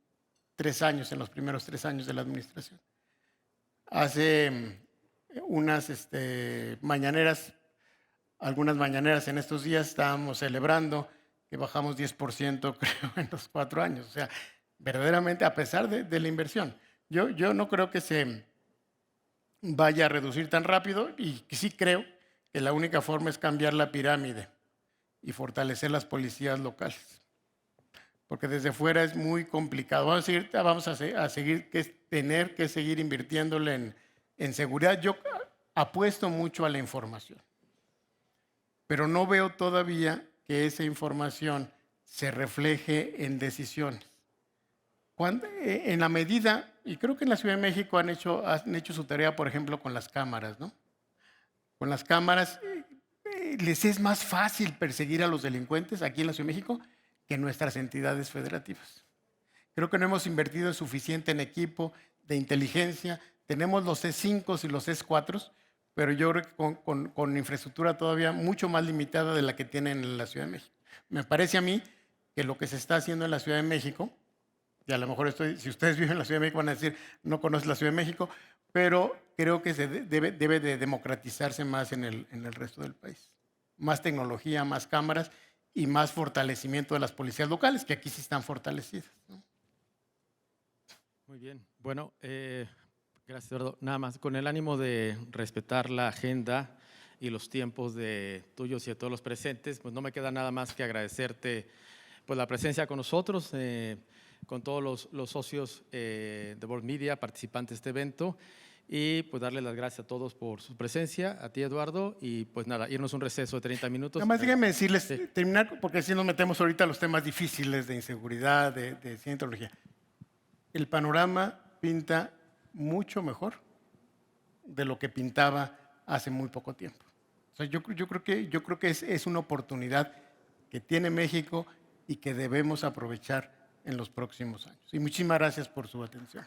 3 años, en los primeros 3 años de la administración. Hace unas mañaneras, algunas mañaneras en estos días estábamos celebrando que bajamos 10%, creo, en los 4 años. O sea, verdaderamente, a pesar de la inversión. Yo no creo que se vaya a reducir tan rápido y sí creo que la única forma es cambiar la pirámide y fortalecer las policías locales. Porque desde fuera es muy complicado. Vamos a tener que seguir invirtiéndole en seguridad. Yo apuesto mucho a la información, pero no veo todavía que esa información se refleje en decisiones. En la medida, y creo que en la Ciudad de México han hecho su tarea, por ejemplo, con las cámaras, ¿no? Con las cámaras les es más fácil perseguir a los delincuentes aquí en la Ciudad de México que en nuestras entidades federativas. Creo que no hemos invertido suficiente en equipo de inteligencia. Tenemos los C5 y los S4, pero yo creo que con infraestructura todavía mucho más limitada de la que tienen en la Ciudad de México. Me parece a mí que lo que se está haciendo en la Ciudad de México, y a lo mejor si ustedes viven en la Ciudad de México van a decir, no conocen la Ciudad de México, pero creo que debe de democratizarse más en el resto del país. Más tecnología, más cámaras y más fortalecimiento de las policías locales, que aquí sí están fortalecidas, ¿no? Muy bien. Bueno, gracias, Eduardo. Nada más, con el ánimo de respetar la agenda y los tiempos de tuyos y de todos los presentes, pues no me queda nada más que agradecerte pues, la presencia con nosotros, con todos los socios de Board Media, participantes de este evento, y pues darle las gracias a todos por su presencia, a ti, Eduardo, y pues nada, irnos a un receso de 30 minutos. Nada más déjenme decirles, Sí. terminar, porque si nos metemos ahorita a los temas difíciles de inseguridad, de cientología. El panorama pinta mucho mejor de lo que pintaba hace muy poco tiempo. O sea, yo creo que es una oportunidad que tiene México y que debemos aprovechar en los próximos años. Y muchísimas gracias por su atención.